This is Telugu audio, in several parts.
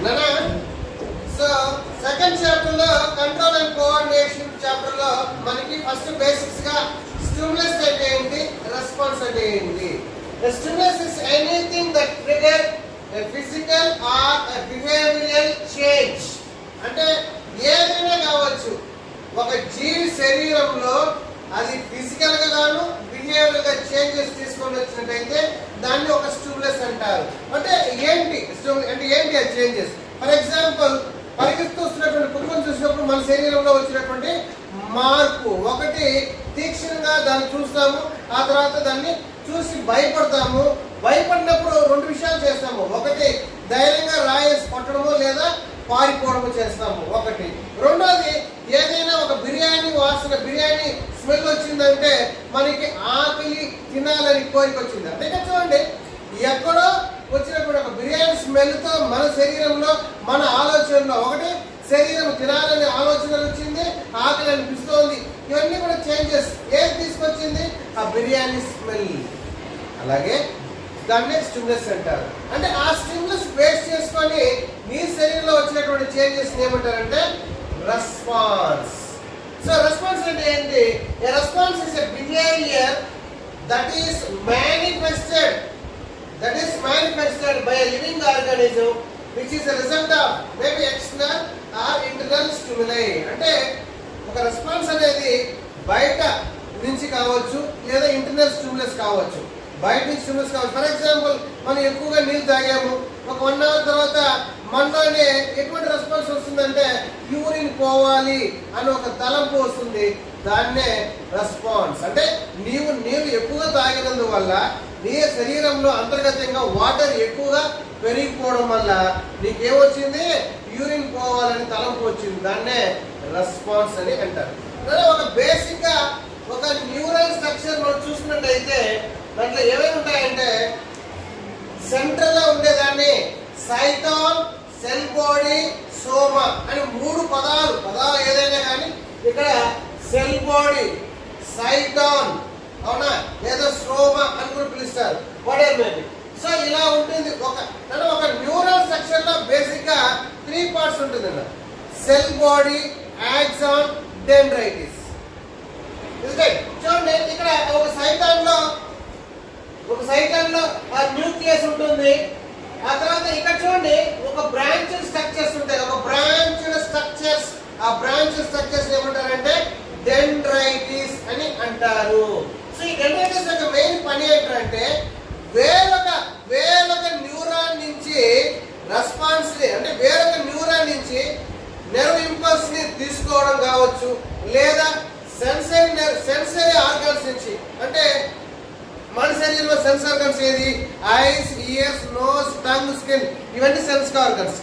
నానా సో సెకండ్ చాప్టర్ లో కంట్రోల్ అండ్ కోఆర్డినేషన్ చాప్టర్ లో మనకి ఫస్ట్ బేసిక్స్ గా స్టిమ్యులస్ అంటే ఏంటి, రెస్పాన్స్ అంటే ఏంటి. Stimulus is anything that trigger a physical or a behavioral change. అంటే ఏదైనా కావచ్చు, ఒక జీవి శరీరంలో అది ఫిజికల్ గా గాను బిహేవియరల్ గా చేంజెస్ తీసుకొని వచ్చినట్టయితే దాన్ని ఒక స్టిమ్యులస్ అంటారు. అంటే ఏంటి అంటే ఏంటి ఆ చేంజెస్? ఫర్ ఎగ్జాంపుల్ పరిగెత్తు వస్తున్నటువంటి కుక్కను చూసినప్పుడు మన శరీరంలో వచ్చినటువంటి మార్పు, ఒకటి తీక్షణంగా దాన్ని చూస్తాము, ఆ తర్వాత దాన్ని చూసి భయపడతాము. భయపడినప్పుడు రెండు విషయాలు చేస్తాము, ఒకటి ధైర్యంగా రాయేసి కొట్టడము లేదా పారిపోవడము చేస్తాము ఒకటి. రెండోది ఏదైనా ఒక బిర్యానీ వాసన, బిర్యానీ స్మెల్ వచ్చిందంటే మనకి ఆకలి తినాలని కోరిక వచ్చింది. అంటే ఇక్కడ చూడండి, ఎక్కడో వచ్చినప్పుడు ఒక బిర్యానీ స్మెల్ తో మన శరీరంలో మన ఆలోచనలో ఒకటి శరీరం తినాలనే ఆలోచన వచ్చింది, ఆకలి అనిపిస్తోంది. ఇవన్నీ కూడా చేంజెస్ ఏది తీసుకొచ్చింది? ఆ బిర్యానీ స్మెల్. అలాగే దాన్ని స్టిమ్యులస్ అంటారు. అంటే ఆ స్టిమ్యులస్ బేస్ చేసుకొని మీ శరీరంలో వచ్చినటువంటి చేంజెస్ ఏమంటారంటే రెస్పాన్స్. సో రెస్పాన్స్ అంటే ఏంటి? A response is a behaviour that is manifested by a living organism which is a result of maybe external or internal stimuli. అంటే ఒక రెస్పాన్స్ అనేది బయట నుంచి కావచ్చు లేదా ఇంటర్నల్ స్టిమ్యులస్ కావచ్చు, బయట నుంచి స్టిమ్యులస్ కావచ్చు. ఫర్ ఎగ్జాంపుల్ మనం ఎక్కువగా నీళ్ళు తాగాము, ఒక 1 అవర్ తర్వాత మనలోనే ఎటువంటి రెస్పాన్స్ వస్తుందంటే యూరిన్ పోవాలి అని ఒక తలంపు వస్తుంది, దాన్నే రెస్పాన్స్. అంటే నీళ్ళు ఎక్కువగా తాగినందువల్ల నీ శరీరంలో అంతర్గతంగా వాటర్ ఎక్కువగా పెరిగిపోవడం వల్ల నీకేమొచ్చింది? యూరిన్ పోవాలని తలంపు వచ్చింది, దాన్నే రెస్పాన్స్ అని అంటారు. ఒక బేసిక్ గా ఒక న్యూరల్ స్ట్రక్చర్ మనం చూసుకున్నట్టయితే దాంట్లో ఏమేమి ఉంటాయంటే సెంట్రల్ లో ఉండేదాన్ని సైటాన్, సెల్ బాడీ, సోమా అని 3 పదాలు ఏదైనా కానీ ఇక్కడ సెల్ బాడీ, సైటాన్ అవునా లేదా స్ట్రోమా అని కూడా పిలుస్తారు, వాటెవర్ మేబీ. సో ఇలా ఉంటుంది. ఒక న్యూరల్ స్ట్రక్చర్ లో బేసిక్ గా 3 పార్ట్స్ ఉంటుంది. Cell body, axon, dendrites. చూడండి, ఇక్కడ ఒక సైటాన్ లో ఆ న్యూక్లియస్ ఉంటుంది. ఆ తర్వాత ఇక్కడ చూడండి ఒక బ్రాంచ్డ్ స్ట్రక్చర్స్ ఉంటాయి, ఒక బ్రాంచ్డ్ స్ట్రక్చర్స్. ఆ బ్రాంచ్డ్ స్ట్రక్చర్స్ ఏమంటారంటే డెండ్రైటిస్ అని అంటారు. సో ఈ డెండ్రైటిస్ యొక్క మెయిన్ పని ఏంటంటే వేరొక న్యూరాన్ నుంచి రెస్పాన్స్ ని, అంటే వేరొక న్యూరాన్ నుంచి నెర్వ్ ఇంపల్స్ ని తీసుకోవడం కావచ్చు, లేదా సెన్సరీ ఆర్గన్స్ నుంచి. అంటే మన శరీరంలో సెన్స్ ఆర్గన్స్ ఏది? Eyes, ears, nose, tongue, skin, ఇవన్నీ సెన్స్ ఆర్గన్స్.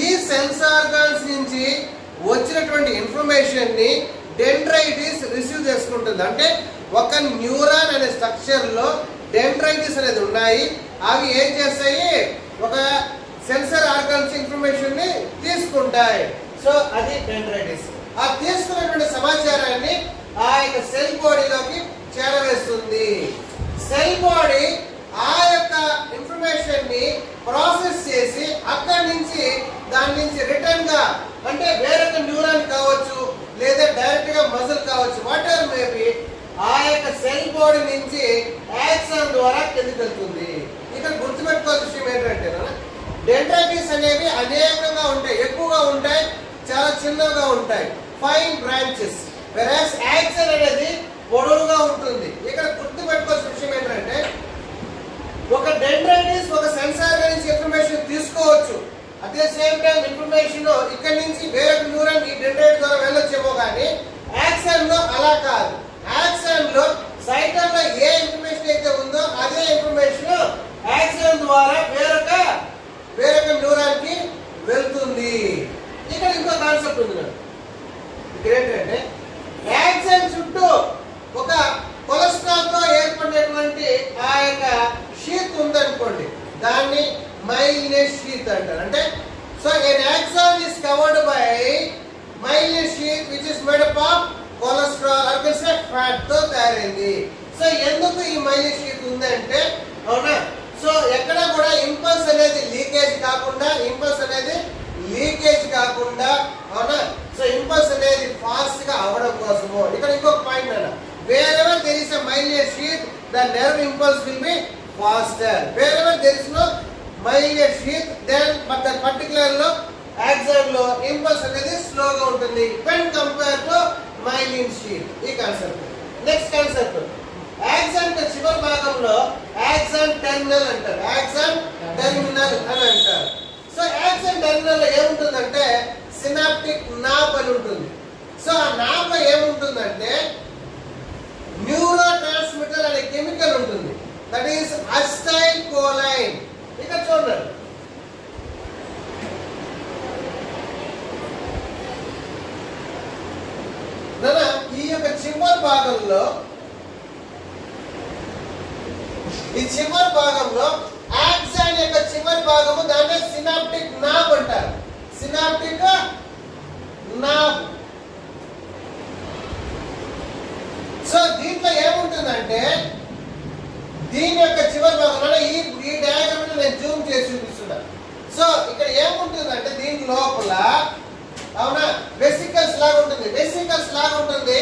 ఈ సెన్స్ ఆర్గన్స్ నుంచి వచ్చినటువంటి ఇన్ఫర్మేషన్ ని డెండ్రైటిస్ రిసీవ్ చేసుకుంటుంది. అంటే ఒక న్యూరాన్ అనే స్ట్రక్చర్ లో డెండ్రైటిస్ అనేది ఉన్నాయి. అవి ఏం చేస్తాయి? ఒక సెన్సర్ ఆర్గన్స్ ఇన్ఫర్మేషన్ ని తీసుకుంటాయి. సో అది డెండ్రైటిస్. ఆ తీసుకున్నటువంటి సమాచారాన్ని ఆ యొక్క సెల్ బాడీలోకి చేరవేస్తుంది. సెల్ బాడీ ఆ యొక్క ఇన్ఫర్మేషన్ ని ప్రాసెస్ చేసి అక్కడి నుంచి దాని నుంచి రిటర్న్ గా, అంటే వేరొక న్యూరాన్ కావచ్చు లేదా డైరెక్ట్ గా మజిల్ కావచ్చు, వాట్ ఎవర్ మేబీ, ఆ యొక్క సెల్ బాడీ నుంచి యాక్సాన్ ద్వారా కిందకి వెళ్తుంది. ఇక్కడ గుర్తుపెట్టుకోవాల్సిన విషయం ఏంటంటే డెండ్రైటిస్ అనేవి అనేకంగా ఉంటాయి, ఎక్కువగా ఉంటాయి, చాలా చిన్నగా ఉంటాయి, ఫైన్ బ్రాంచెస్. వెరాస్ యాక్సాన్ అనేది పొడవుగా ఉంటుంది. ఇక్కడ గుర్తుపెట్టుకోవాల్సిన విషయం ఏంటంటే ఒక డెండ్రైటిస్ ఒక సెన్సార్ నుంచి ఇన్ఫర్మేషన్ తీసుకోవచ్చు, at the same time information ఇక్కడ నుంచి వేరొక న్యూరాన్ ఈ డెండ్రైట్ ద్వారా వెళ్ళొచ్చేమో, కానీ యాక్సాన్ లో అలా కాదు. యాక్సాన్ లో సైటాన్ లో ఏ ఇన్ఫర్మేషన్ అయితే ఉందో అదే ఇన్ఫర్మేషన్ యాక్సాన్ ద్వారా వేరొక న్యూరాన్ కి వెళ్తుంది. ఇక్కడ ఇంకో కాన్సెప్ట్ ఉంది. ఇక్కడ ఏంటంటే యాక్సాన్ చుట్టూ ఒక కొలెస్ట్రాల్ తో ఏర్పడినటువంటి ఆ యొక్క షీత్ ఉందనుకోండి, దాన్ని మైలినేస్ షీత్ అంటారు. అంటే so an axon is covered by myelin sheath which is made up of cholesterol or fat తో తయారైంది. సో ఎందుకు ఈ మైలిన్ షీత్ ఉందంటే, అవునా, సో ఎక్కడ కూడా ఇంపల్స్ అనేది లీకేజ్ కాకుండా, ఇంపల్స్ అనేది గా అవ్వడం కోసము. ఇక్కడ ఇంకొక పాయింట్ అన్న, wherever there is a myelin sheath the nerve impulse will be faster. Wherever there is no myelin sheath then but that particular లో axon లో ఇంపల్స్ అనేది స్లోగా ఉంటుంది when compared to myelin sheath. ఈ కాన్సెప్ట్. నెక్స్ట్ కాన్సెప్ట్, axon కి చివరి భాగంలో axon terminal అంటారు, axon terminal అని అంటారు. సో axon terminal లో ఏముంటుందంటే సినాప్టిక్ నాబ్ అని ఉంటుంది. సో ఆ నాబ్ లో ఏముంటుందంటే న్యూరో ట్రాన్స్మిటర్ అనే కెమికల్ ఉంటుంది, దట్ ఈస్ అసిటైల్ కోలైన్. ఇక్కడ చూడండి, ఈ యొక్క చివరి భాగంలో ఆక్సాన్ యొక్క చివరి భాగము దాన్ని సినాప్టిక్ నాబ్ అంటారు, సినాప్టిక్ నాబ్. సో దీంట్లో ఏముంటుందంటే దీని యొక్క చివరి భాగంలో ఈ డయాగ్రామ్ నేను జూమ్ చేసి చూపిస్తున్నా. సో ఇక్కడ ఏముంటుందంటే దీని లోపల అవునా వెసికల్స్ లాగా ఉంటుంది, వెసికల్స్ లాగా ఉంటుంది.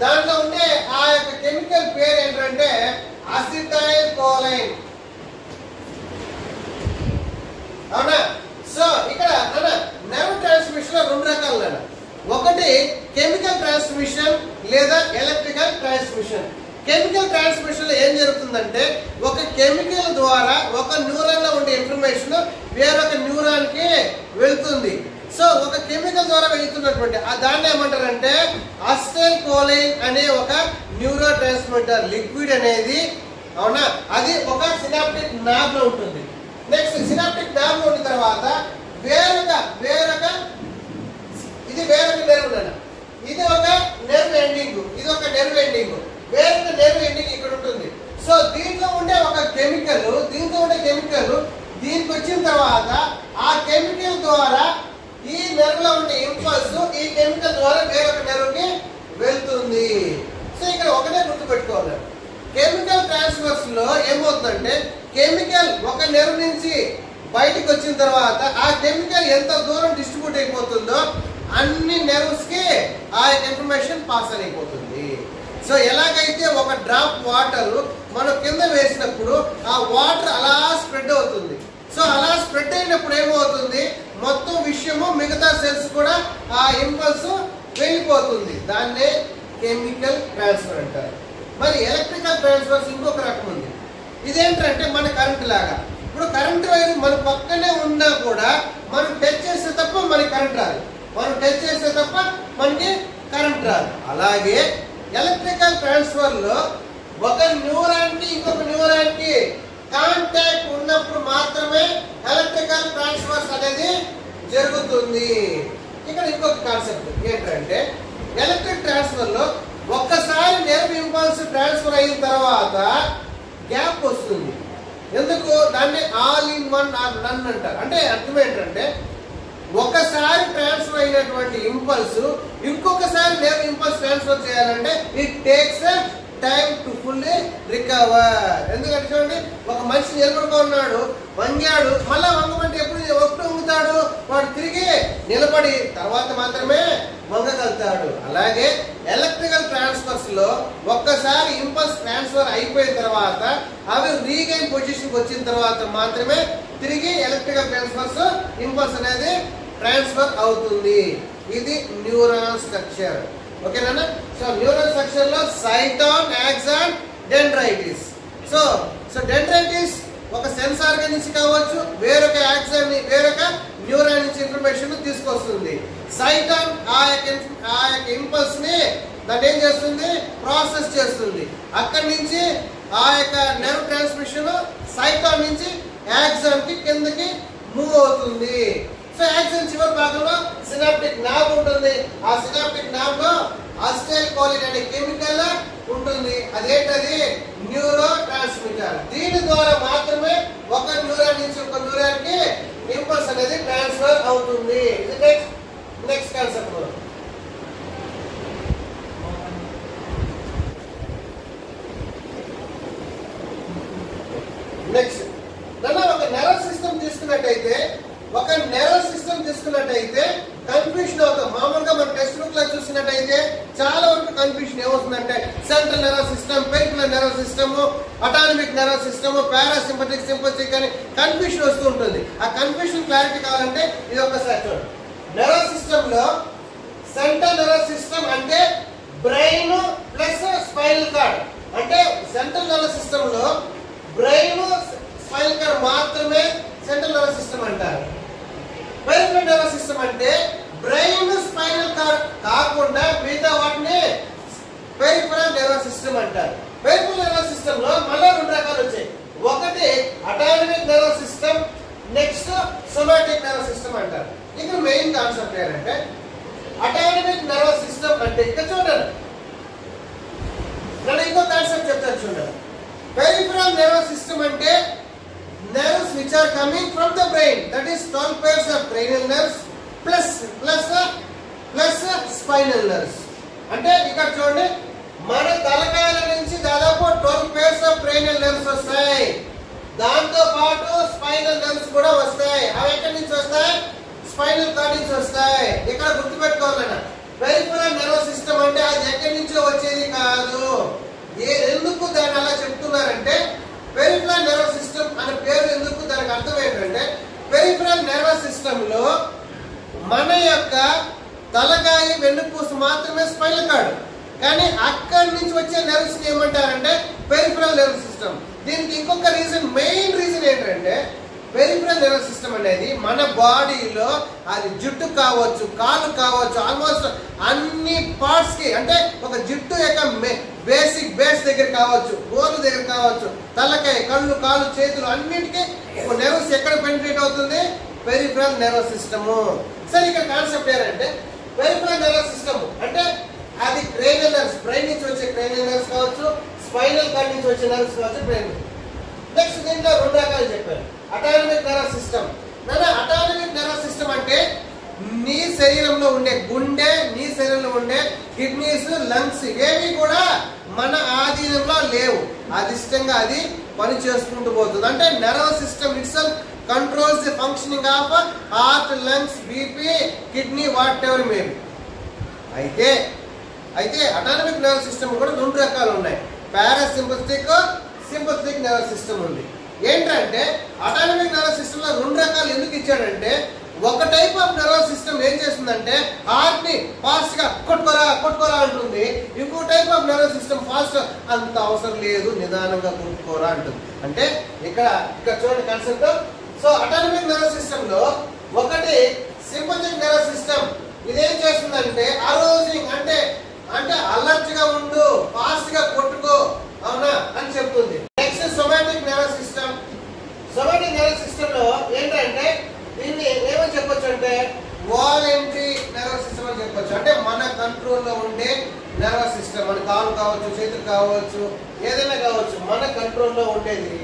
దాంట్లో ఉండే ఆ యొక్క కెమికల్ పేరు ఏంటంటే అసిటైల్ కోలైన్. అవునా? సో ఇక్కడ నర్వ్ ట్రాన్స్మిషన్ లో రెండు రకాలు, ఒకటి కెమికల్ ట్రాన్స్మిషన్ లేదా ఎలక్ట్రికల్ ట్రాన్స్మిషన్. కెమికల్ ట్రాన్స్మిషన్ లో ఏం జరుగుతుందంటే ఒక కెమికల్ ద్వారా ఒక న్యూరాన్ లో ఉండే ఇన్ఫర్మేషన్ వేరొక న్యూరాన్ కి వెళ్తుంది. సో ఒక కెమికల్ ద్వారా వెళ్తున్నటువంటి దాన్ని ఏమంటారంటే అసిటైల్ కోలైన్ అనే ఒక న్యూరో ట్రాన్స్మిటర్ లిక్విడ్ అనేది, అవునా, అది ఒక సినాప్టిక్ నాబ్ లో ఉంటుంది. నెక్స్ట్ సినాప్టిక్ నాబ్ లో ఉన్న తర్వాత వేరొక ఇది వేరొక నెర్వ్, ఇది ఒక నెర్వ్ ఎండింగ్, ఇది ఒక నెర్వ్ ఎండింగ్, వేరొక నెర్వ్ ఎండింగ్ ఇక్కడ ఉంటుంది. సో దీంట్లో ఉండే ఒక కెమికల్, దీనికి వచ్చిన తర్వాత ఆ కెమికల్ ద్వారా ఈ నెర్వ్ లో ఉండే ఇంపల్స్ ఈ కెమికల్ ద్వారా వేరొక నెర్వ్ కి వెళ్తుంది. సో ఇక్కడ ఒకటే గుర్తుపెట్టుకోవాలి, కెమికల్ ట్రాన్స్ఫర్స్ లో ఏమవుతుందంటే కెమికల్ ఒక నెర్వ్ నుంచి బయటకు వచ్చిన తర్వాత ఆ కెమికల్ ఎంత దూరం డిస్ట్రిబ్యూట్ అయిపోతుందో అన్ని నెర్వ్స్ కి ఆ ఇన్ఫర్మేషన్ పాస్ అయిపోతుంది. సో ఎలాగైతే ఒక డ్రాప్ వాటర్ మనం కింద వేసినప్పుడు ఆ వాటర్ అలా స్ప్రెడ్ అవుతుంది. సో అలా స్ప్రెడ్ అయినప్పుడు ఏమవుతుంది, మొత్తం విషయము మిగతా సెల్స్ కూడా ఆ ఇంపల్స్ వెళ్ళిపోతుంది. దాన్నే కెమికల్ ట్రాన్స్ఫర్ అంటారు. మరి ఎలక్ట్రికల్ ట్రాన్స్ఫర్స్ ఇంకొక రకం ఉంది. ఇదేంటంటే మన కరెంట్ లాగా, ఇప్పుడు కరెంట్ వైర్ మన పక్కనే ఉన్నా కూడా మనం టచ్ చేస్తే తప్ప మనకి కరెంట్ రాదు, మనకి కరెంట్ రాదు. అలాగే ఎలక్ట్రికల్ ట్రాన్స్ఫర్ లో ఒక న్యూరాన్ కి ఇంకొక న్యూరాన్ కి కాంటాక్ట్ ఉన్నప్పుడు మాత్రమే ఎలక్ట్రికల్ ట్రాన్స్ఫర్స్ అనేది జరుగుతుంది. ఇక్కడ ఇంకొక కాన్సెప్ట్ ఏంటంటే ఎలక్ట్రిక్ ట్రాన్స్ఫర్ లో ఒక్కసారి నెర్వ్ ఇంపల్స్ ట్రాన్స్ఫర్ అయిన తర్వాత గ్యాప్ వస్తుంది. ఎందుకు? దాన్ని ఆల్ ఇన్ వన్ ఆర్ నన్ అంటారు. అంటే అర్థం ఏంటంటే ఒకసారి ట్రాన్స్ఫర్ అయినటువంటి ఇంపల్స్ ఇంకొకసారి నెర్వ్ ఇంపల్స్ ట్రాన్స్ఫర్ చేయాలంటే it takes time to fully recover. ఎందుకంటే చూడండి, ఒక మనిషి నిలబడుకున్నాడు, వంగాడు, మళ్ళా వంగమంటే ఎప్పుడు వంగుతాడు, వాడు తిరిగి నిలబడి తర్వాత మాత్రమే వంగగలుగుతాడు. అలాగే ఎలక్ట్రికల్ ట్రాన్స్ఫర్స్ లో ఒక్కసారి ఇంపల్స్ ట్రాన్స్ఫర్ అయిపోయిన తర్వాత అవి రీగైన్ పొజిషన్ వచ్చిన తర్వాత మాత్రమే తిరిగి ఎలక్ట్రికల్ ట్రాన్స్ఫర్స్ ఇంపల్స్ అనేది ట్రాన్స్ఫర్ అవుతుంది. ఇది న్యూరాన్ స్ట్రక్చర్. ఓకేనా? సో న్యూరల్ స్ట్రక్చర్ లో సైటాన్, యాక్సాన్, డెండ్రైటిస్. సో డెండ్రైటిస్ ఒక సెన్స్ ఆర్గన్ నుంచి కావచ్చు, వేరొక యాక్సాన్ వేరొక న్యూరాన్ నుంచి ఇన్ఫర్మేషన్ తీసుకొస్తుంది. సైటాన్ ఆ యొక్క ఇంపల్స్ ని దాన్ని ఏం చేస్తుంది, ప్రాసెస్ చేస్తుంది. అక్కడి నుంచి ఆ యొక్క నెర్వ్ ట్రాన్స్మిషన్ సైటాన్ నుంచి యాక్సాన్ కి కిందకి మూవ్ అవుతుంది. సో యాక్సాన్ చివరి భాగంలో సినాప్టిక్ నాబ్ ఉంటుంది. ఆ సినాప్టిక్ నాబ్ లో అసిటైల్ కోలిన్ అనే కెమికల్ ఉంటుంది. అదేంటది? Neuro transmitter. దీని ద్వారా మాత్రమే ఒక న్యూరాన్ నుంచి ఒక న్యూరాన్ కి ఇంపల్స్ అనేది ట్రాన్స్ఫర్ అవుతుంది. ఇది నెక్స్ట్ కాన్సెప్ట్. నెక్స్ట్ ఒక నెర్వ్ సిస్టమ్ తీసుకున్నట్టయితే కన్ఫ్యూషన్ అవుతాం. మామూలుగా మన టెక్స్ట్ బుక్ లో చూసినట్టయితే చాలా వరకు కన్ఫ్యూషన్ ఏమవుతుందంటే central nervous system, peripheral nervous system, autonomic nervous system, parasympathetic, sympathetic అని కన్ఫ్యూషన్ వస్తూ ఉంటుంది. ఆ కన్ఫ్యూషన్ క్లారిటీ కావాలంటే ఇది ఒకసారి చూడండి. నర్వస్ సిస్టమ్ లో సెంట్రల్ నర్వస్ సిస్టమ్ అంటే బ్రెయిన్ ప్లస్ స్పైనల్ కార్డ్. అంటే సెంట్రల్ నర్వస్ సిస్టమ్ లో బ్రెయిన్ స్పైనల్ కార్డ్ మాత్రమే సెంట్రల్ నర్వస్ సిస్టమ్ అంటారు. పెరిఫెరల్ నర్వస్ సిస్టమ్ అంటే బ్రెయిన్ స్పైనల్ కార్డ్ కాకుండా మిగతా వాటిని పెరిఫెరల్ నర్వస్ సిస్టమ్ అంటారు. పెరిఫెరల్ నర్వస్ సిస్టమ్ లో మళ్ళీ రెండు రకాలు వచ్చాయి. ఒకటి autonomic nervous system, next somatic nervous system అంటారు. ఇక్కడ మెయిన్ కాన్సెప్ట్ ఏంటంటే అటానమిక్ నర్వస్ సిస్టమ్ అంటే ఇక్కడ చూడండి, నేను ఇంకో కాన్సెప్ట్ చెప్తాను చూడండి. పెరిఫెరల్ నర్వస్ సిస్టమ్ అంటే nerves which are coming from the brain, that is 12 pairs of cranial nerves plus spinal nerves. అంటే ఇక్కడ చూడండి, మన తలకాయల నుంచి దాదాపు 12 pairs of cranial nerves వస్తాయి. దాంతో పాటు స్పైనల్ nerves కూడా వస్తాయి. అవి ఎక్కడి నుంచి వస్తాయి? స్పైనల్ కార్డ్ నుంచి వస్తాయి. ఇక్కడ గుర్తుపెట్టుకోవాలన్నా, పెరిఫెరల్ నర్వస్ సిస్టమ్ అంటే అది ఎక్కడి నుంచో వచ్చేది కాదు. ఎందుకు దాన్ని అలా చెప్తున్నారంటే పెరిఫెరల్ నర్వస్ సిస్టమ్ అనే పేరు ఎందుకు, దానికి అర్థం ఏంటంటే పెరిఫెరల్ నర్వస్ సిస్టమ్ లో మన యొక్క తలకాయ వెన్నుపూస మాత్రమే స్పైనల్ కార్డ్, కానీ అక్కడి నుంచి వచ్చే నర్వ్స్ ఏమంటారంటే పెరిఫెరల్ నర్వస్ సిస్టమ్. దీనికి ఇంకొక రీజన్, మెయిన్ రీజన్ ఏంటంటే పెరిఫెరల్ నర్వస్ సిస్టమ్ అనేది మన బాడీలో అది జుట్టు కావచ్చు, కాలు కావచ్చు, ఆల్మోస్ట్ అన్ని పార్ట్స్ కి, అంటే ఒక జుట్టు యొక్క బేసిక్ బేస్ దగ్గర కావచ్చు, గోలు దగ్గర కావచ్చు, తలకాయ, కళ్ళు, కాలు, చేతులు అన్నిటికీ నర్వ్స్ ఎక్కడ పెనిట్రేట్ అవుతుంది? Peripheral nervous system. సరే ఇక్కడ కాన్సెప్ట్ ఏంటంటే పెరిఫెరల్ నర్వస్ సిస్టమ్ అంటే అది క్రేనియల్ నర్వ్స్, బ్రెయిన్ నుంచి వచ్చే క్రేనియల్ నర్వ్స్ కావచ్చు, స్పైనల్ కార్డ్ నుంచి వచ్చే నర్వ్స్ కావచ్చు, బ్రెయిన్. నెక్స్ట్ దీంట్లో రెండు రకాలు చెప్పారు. Autonomic nervous system. Autonomic nervous system అంటే నీ శరీరంలో ఉండే గుండె, నీ శరీరంలో ఉండే కిడ్నీస్, లంగ్స్ ఏవి కూడా మన ఆధీనంలో లేవు. అదిష్టంగా అది పని చేసుకుంటూ పోతుంది. అంటే nervous system itself controls the functioning of heart, lungs, BP, kidney, what ever maybe. అయితే అటానమిక్ నర్వస్ సిస్టమ్ కూడా రెండు రకాలు ఉన్నాయి. పారాసింపథిక్, సింపథిక్ నర్వస్ సిస్టమ్ ఉంది. ఏంటంటే అటానమిక్ నర్వస్ సిస్టమ్ లో రెండు రకాలు ఎందుకు ఇచ్చాడంటే, ఒక టైప్ ఆఫ్ నర్వస్ సిస్టమ్ ఏం చేస్తుందంటే హార్ట్ ని ఫాస్ట్ గా కొట్టుకోరా అంటుంది. ఇంకో type of nervous system fast అంత అవసరం లేదు, నిదానంగా కొట్టుకోరా అంటుంది. అంటే ఇక్కడ చూడండి concept. So autonomic nervous system లో ఒకటి సింపథిక్ నర్వస్ సిస్టమ్. ఇదేం చేస్తుందంటే అరోజింగ్, అంటే అలర్ట్ గా ఉండు, ఫాస్ట్ గా కొట్టుకో, అవునా అని చెప్తుంది. Next somatic nervous system. Somatic nervous system లో ఏంటంటే దీన్ని ఏమని చెప్పొచ్చు అంటే వాలంటరీ నర్వస్ సిస్టమ్ అని చెప్పొచ్చు. అంటే మన కంట్రోల్లో ఉండే నర్వస్ సిస్టమ్. మన కాలు కావచ్చు, చేతులు కావచ్చు, ఏదైనా కావచ్చు, మన కంట్రోల్లో ఉండేది.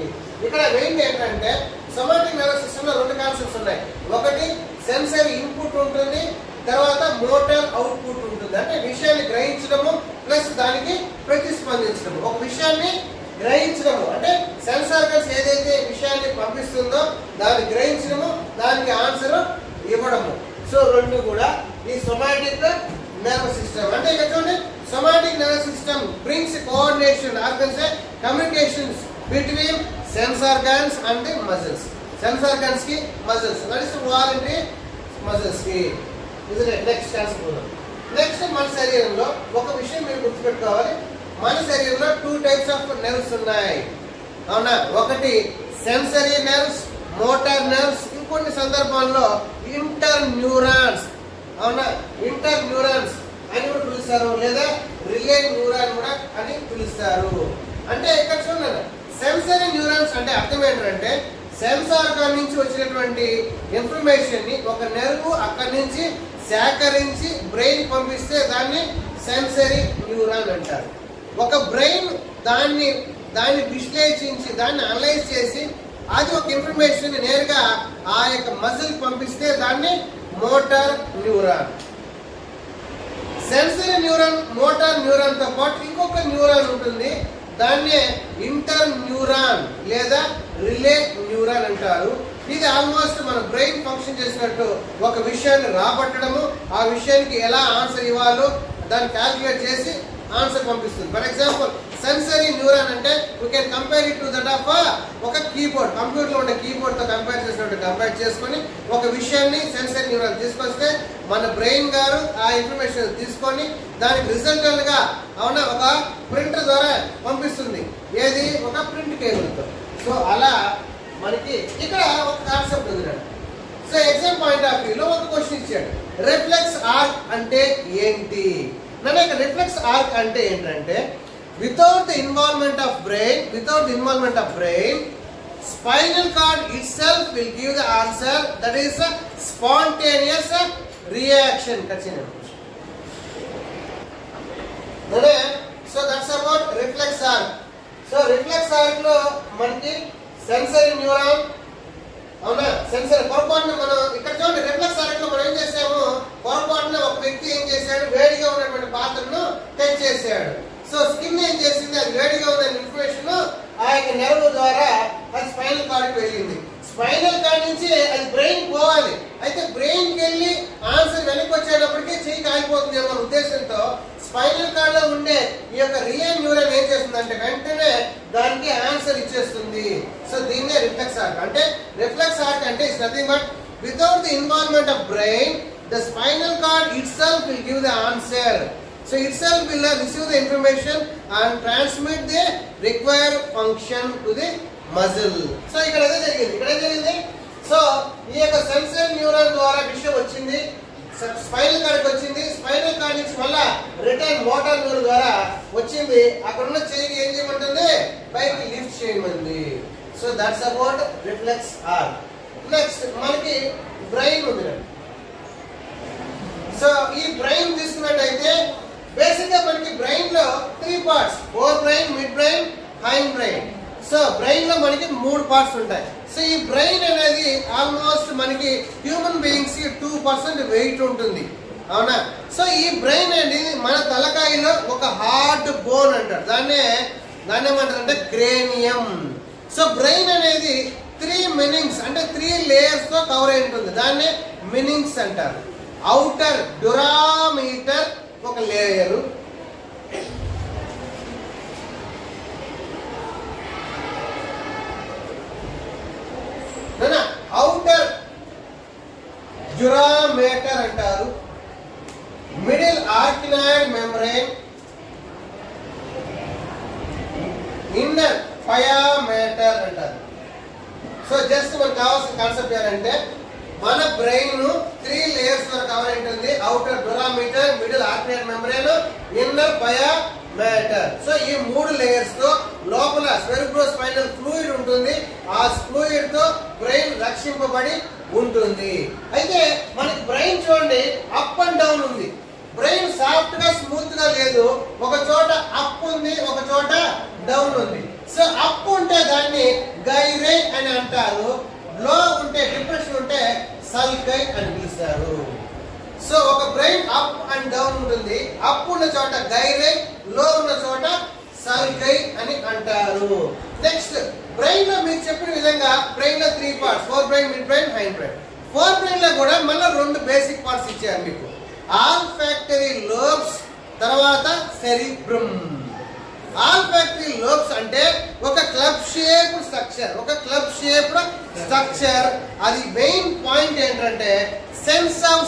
ఇక్కడ మెయిన్ ఏంటంటే సోమాటిక్ నర్వస్ సిస్టమ్ లో రెండు కాన్సెప్ట్స్ ఉన్నాయి. ఒకటి సెన్సరీ ఇన్పుట్ ఉంటుంది, తర్వాత మోటార్ అవుట్పుట్ ఉంటుంది. అంటే విషయాన్ని గ్రహించడము ప్లస్ దానికి ప్రతిస్పందించడము. ఒక విషయాన్ని గ్రహించడము అంటే సెన్స్ ఆర్గన్స్ ఏదైతే విషయాన్ని పంపిస్తుందో దాన్ని గ్రహించడము, దానికి ఆన్సర్ ఇవ్వడము. సో రెండు కూడా ఈ సోమాటిక్ నర్వస్ సిస్టమ్. అంటే ఇక్కడ చూడండి, somatic nervous system brings coordination, organs communications between sense organs and muscles. Sense organs కి muscles, that is voluntary muscles కి. నెక్స్ట్ నెక్స్ట్ మన శరీరంలో ఒక విషయం మీరు గుర్తుపెట్టుకోవాలి. మన శరీరంలో 2 టైప్స్ ఆఫ్ నర్వ్స్ ఉన్నాయి, అవునా. ఒకటి సెన్సరీ నర్వ్స్, మోటార్ నర్వ్స్, ఇంకొన్ని సందర్భాల్లో ఇంటర్ న్యూరాన్స్, అవునా. ఇంటర్ న్యూరాన్స్ అని కూడా పిలుస్తారు, లేదా రిలే న్యూరాన్ కూడా అని పిలుస్తారు. అంటే ఇక్కడ చూడండి, సెన్సరీ న్యూరాన్స్ అంటే అర్థం ఏంటంటే సెన్స్ ఆర్గాన్ నుంచి వచ్చినటువంటి ఇన్ఫర్మేషన్ ని ఒక నెర్వ్ అక్కడి నుంచి సేకరించి బ్రెయిన్ పంపిస్తే దాన్ని సెన్సరీ న్యూరాన్ అంటారు. ఒక బ్రెయిన్ దాన్ని విశ్లేషించి దాన్ని అనలైజ్ చేసి అది ఒక ఇన్ఫర్మేషన్ నేరుగా ఆ యొక్క మజిల్ పంపిస్తే దాన్ని motor neuron. Sensory neuron, motor neuron తో పాటు ఇంకొక న్యూరాన్ ఉంటుంది, దాన్నే ఇంటర్ న్యూరాన్ లేదా రిలే న్యూరాన్ అంటారు. ఇది ఆల్మోస్ట్ మన బ్రెయిన్ ఫంక్షన్ చేసినట్టు ఒక విషయాన్ని రాబట్టడము, ఆ విషయానికి ఎలా ఆన్సర్ ఇవ్వాలో దాన్ని క్యాల్కులేట్ చేసి ఆన్సర్ పంపిస్తుంది. ఫర్ ఎగ్జాంపుల్ సెన్సరీ న్యూరాన్ అంటే we can compare it to that of ఒక కీబోర్డ్, కంప్యూటర్లో ఉండే కీబోర్డ్ తో కంపేర్ చేసినట్టు కంపేర్ చేసుకొని ఒక విషయాన్ని సెన్సరీ న్యూరాన్ తీసుకొస్తే మన బ్రెయిన్ గారు ఆ ఇన్ఫర్మేషన్ తీసుకొని దానికి రిజల్టెంట్ గా అవునా ఒక ప్రింటర్ ద్వారా పంపిస్తుంది. ఏది ఒక ప్రింట్ కేబుల్తో. సో అలా మనకి ఇక్కడ ఒక కాన్సెప్ట్ ఉంది. సో ఎగ్జామ్ పాయింట్ ఆఫ్ వ్యూలో ఒక క్వశ్చన్ ఇచ్చాడు, రిఫ్లెక్స్ ఆర్క్ అంటే ఏంటి? నన్ను ఇక్కడ రిఫ్లెక్స్ ఆర్క్ అంటే ఏంటంటే without the involvement of brain, spinal cord itself will give the answer, that is a spontaneous reaction. So that's about reflex arc. So reflex arc lo manki sensory neuron అవునా సెన్సర్ పొరపాటున మనం ఇక్కడ చూడండి రిఫ్లెక్స్ ఆర్క్ లో మనం ఏం చేసాము, పొరపాటున ఒక వ్యక్తి ఏం చేశాడు, వేడిగా ఉన్నటువంటి పాత్రను టచ్ చేశాడు. సో స్కిన్ ఏం చేసింది, అది వేడిగా ఉన్న ఇన్ఫర్మేషన్ ఆ యొక్క నెర్వ్ ద్వారా అది స్పైనల్ కార్డ్కి వెళ్ళింది. స్పైనల్ కార్డ్ నుంచి అది బ్రెయిన్ పోవాలి. అయితే బ్రెయిన్ కి వెళ్ళి ఆన్సర్ వెనక్కి వచ్చేటప్పటికి చెయ్యి కాలిపోతుంది అన్న ఉద్దేశంతో స్పైనల్ కార్డ్ లో ఉండే ఈ యొక్క రియల్ న్యూరాన్ ఏం చేస్తుందంటే వెంటనే దానికి ఆన్సర్ ఇచ్చేస్తుంది. సో దీన్నే రిఫ్లెక్స్ ఆర్క్ అంటే. రిఫ్లెక్స్ ఆర్క్ అంటే it's nothing but without the involvement of brain the spinal cord itself will give the answer. So itself will receive the information and transmit the required function to the muscle. So ఇక్కడ ఏదో జరిగింది. సో ఈ యొక్క సెన్సరీ న్యూరాన్ ద్వారా విషయం వచ్చింది, స్పైనల్ కార్డ్ వచ్చింది. స్పైనల్ కార్డ్ నుంచి మళ్ళా రిటర్న్ మోటార్ న్యూరాన్ ద్వారా వచ్చింది. అక్కడ ఉన్న చెయ్యి ఏం చేయమంటుంది, పైకి లిఫ్ట్ చేయమంది. So that's about reflex arc. Next మనకి బ్రెయిన్ ఉంది. సో ఈ బ్రెయిన్ తీసుకున్నట్టయితే బేసిక్ గా మనకి బ్రెయిన్ లో 3 parts, fore brain, mid brain, hind brain. So brain లో మనకి 3 పార్ట్స్ ఉంటాయి. సో ఈ బ్రెయిన్ అనేది ఆల్మోస్ట్ మనకి హ్యూమన్ బీయింగ్స్ కి 2% వెయిట్ ఉంటుంది అవునా. సో ఈ బ్రెయిన్ అనేది మన తలకాయలో ఒక హార్డ్ బోన్ అంటారు, దాన్ని ఏమంటారంటే క్రేనియం. సో బ్రెయిన్ అనేది 3 మినింగ్స్ అంటే 3 లేయర్స్ తో కవర్ అయి ఉంటుంది, దాన్ని మినింగ్స్ అంటారు. ఔటర్ డ్యూరామీటర్ ఒక లేయరు, ఔటర్ డ్యూరామీటర్ అంటారు, middle arachnoid membrane, inner pia mater అంటారు. సో జస్ట్ మనకు కావాల్సిన కాన్సెప్ట్ ఏంటంటే మన బ్రెయిన్ 3 లేయర్స్ తో కవర్ ఉంటుంది. Outer dura mater, middle arachnoid membrane, inner pia mater. So ఈ 3 లేయర్స్ తో లోపల సెరిబ్రోస్పైనల్ ఫ్లూయిడ్ ఉంటుంది. ఆ ఫ్లూయిడ్ తో బ్రెయిన్ రక్షింపబడి ఉంటుంది. అయితే మనకి బ్రెయిన్ చూడండి అప్ అండ్ డౌన్ ఉంది. బ్రెయిన్ సాఫ్ట్ గా స్మూత్ గా లేదు, ఒక చోట అప్ ఉంది, ఒక చోట డౌన్ ఉంది. సో అప్ ఉంటే దాన్ని గైరే అని అంటారు, లో ఉంటే డిప్రెషన్ ఉంటే సల్కై అని పిలుస్తారు. సో ఒక బ్రెయిన్ అప్ అండ్ డౌన్ ఉంటుంది. అప్ ఉన్న చోట గైరే, లో ఉన్న చోట సల్కై అని అంటారు. నెక్స్ట్ బ్రెయిన్ లో మీకు చెప్పిన విధంగా బ్రెయిన్ లో 3 parts, fore brain, mid brain, hind brain. Four brain లో కూడా మళ్ళీ 2 బేసిక్ పార్ట్స్ ఇచ్చారు మీకు, ఆల్ఫాక్టరీ లోబ్స్, తర్వాత సెరిబ్రమ్. ఆల్ఫాక్టరీ లోబ్స్ అంటే ఒక క్లబ్ షేప్ స్ట్రక్చర్. అది మెయిన్ పాయింట్ ఏంటంటే సెన్స్ ఆఫ్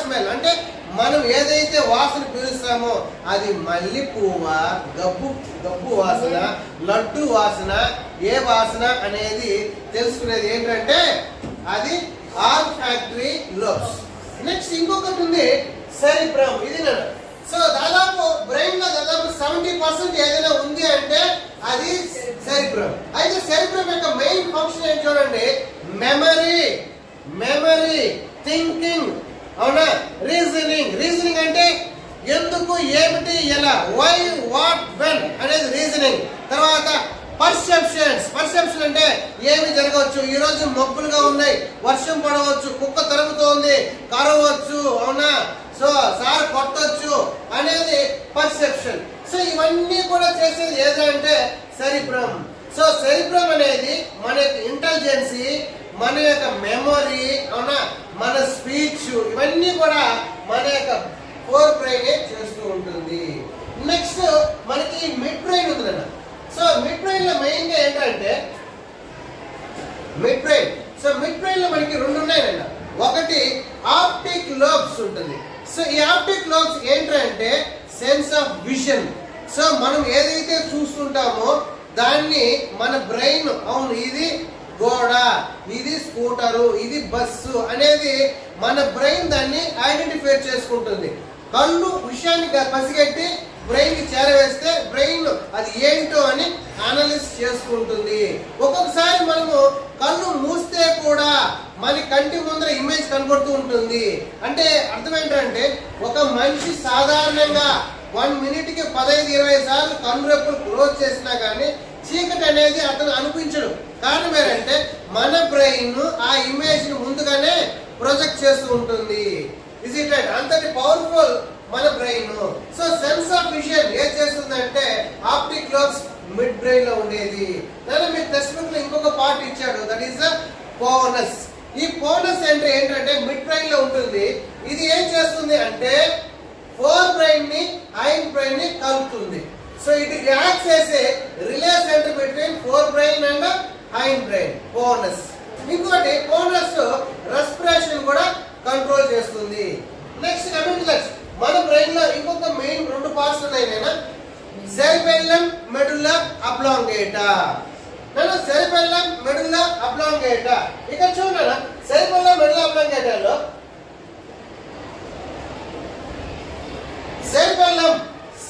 స్మెల్ అంటే మనం ఏదైతే వాసన పీలుస్తామో అది మల్లి పువ్వా, గబ్బు వాసన, లడ్డు వాసన, ఏ వాసన అనేది తెలుసుకునేది ఏంటంటే అది ఆల్ఫాక్టరీ లోబ్స్. నెక్స్ట్ ఇంకొకటి ఉంది సెరిబ్రమ్. ఇది సో దాదాపు బ్రెయిన్ లో దాదాపు 70% ఏదైనా ఉంది అంటే అది సెరిబ్రమ్. అయితే సెరిబ్రమ్ యొక్క మెయిన్ ఫంక్షన్ ఏంటి చూడండి, మెమరీ, థింకింగ్ అవునా, రీజనింగ్ అంటే ఎందుకు, ఏమిటి, ఎలా, వై, వాట్, వెన్ అనేది రీజనింగ్. తర్వాత పర్సెప్షన్ అంటే ఏమి జరగవచ్చు, ఈ రోజు మబ్బులుగా ఉన్నాయి, వర్షం పడవచ్చు, కుక్క తరుగుతోంది, కరవచ్చు అవునా, సో సార్ కొట్టొచ్చు అనేది పర్సెప్షన్. సో ఇవన్నీ కూడా చేసేది ఏదంటే సెరిబ్రమ్. సో సెరిబ్రమ్ అనేది మన యొక్క ఇంటెలిజెన్సీ, మన యొక్క మెమొరీ, అవునా, మన స్పీచ్, ఇవన్నీ కూడా మన యొక్క ఫోర్ బ్రెయిన్ చేస్తూ ఉంటుంది. నెక్స్ట్ మనకి మిడ్ బ్రెయిన్ ఉంది కదా. సో మిడ్ బ్రెయిన్ లో మెయిన్ గా ఏంటంటే mid brain. So mid brain లో మనకి రెండు ఉన్నాయన్న. ఒకటి ఆప్టిక్ లోబ్స్ ఉంటుంది. సో ఈ ఆప్టిక్ లోబ్స్ ఏంటంటే సెన్స్ ఆఫ్ విజన్. సో మనం ఏదైతే చూస్తుంటామో దాన్ని మన బ్రెయిన్, అవును ఇది గోడ, ఇది స్కూటరు, ఇది బస్సు అనేది మన బ్రెయిన్ దాన్ని ఐడెంటిఫై చేసుకుంటుంది. కళ్ళు విషయాన్ని పసిగట్టి బ్రెయిన్ కి చేరవేస్తే బ్రెయిన్ అది ఏంటో అని అనలిస్ చేసుకుంటుంది. ఒక్కొక్కసారి మనము కళ్ళు మూస్తే కూడా మన కంటి ముందర ఇమేజ్ కనబడుతూ ఉంటుంది. అంటే అర్థం ఏంటంటే ఒక మనిషి సాధారణంగా 1 minute కి 15-20 సార్లు కన్ను రెప్పులు క్లోజ్ చేసినా కానీ చీకటి అనేది అతను అనిపించడు. కారణం ఏంటంటే మన బ్రెయిన్ ఆ ఇమేజ్ ని ముందుగానే ప్రొజెక్ట్ చేస్తూ ఉంటుంది. Is it right? అంతటి పవర్ఫుల్ మన brain. So sense of vision ఏం చేస్తుందంటే ఆప్టిక్ లోబ్స్ మిడ్ బ్రెయిన్ లో ఉండేది. దాని మీకు టెక్స్ట్ బుక్ లో ఇంకొక పార్ట్ ఇచ్చాడు, దట్ ఈస్ ద పోనస్. ఈ పోనస్ అంటే ఏంటంటే మిడ్ బ్రెయిన్ లో ఉంటుంది. ఇది ఏం చేస్తుంది అంటే ఫోర్ బ్రెయిన్ ని హైండ్ బ్రెయిన్ ని కలుపుతుంది. So it acts as a relay center between fore brain and hind brain, pons. ఇంకోటి పోనస్ రెస్పిరేషన్ కూడా కంట్రోల్ చేస్తుంది. నెక్స్ట్ కమింగ్ నెక్స్ట్ మన బ్రెయిన్ లో ఇంకొక మెయిన్ రెండు పార్ట్స్ ఉన్నాయి నేనా, సెరిబెల్లమ్, మెడుల్లా అబ్లాంగేటా. నేను సెరిబెల్లమ్, మెడుల్లా అబ్లాంగేటా ఇక్కడ చూడనా. సెరిబెల్లమ్, మెడుల్లా అబ్లాంగేటాలో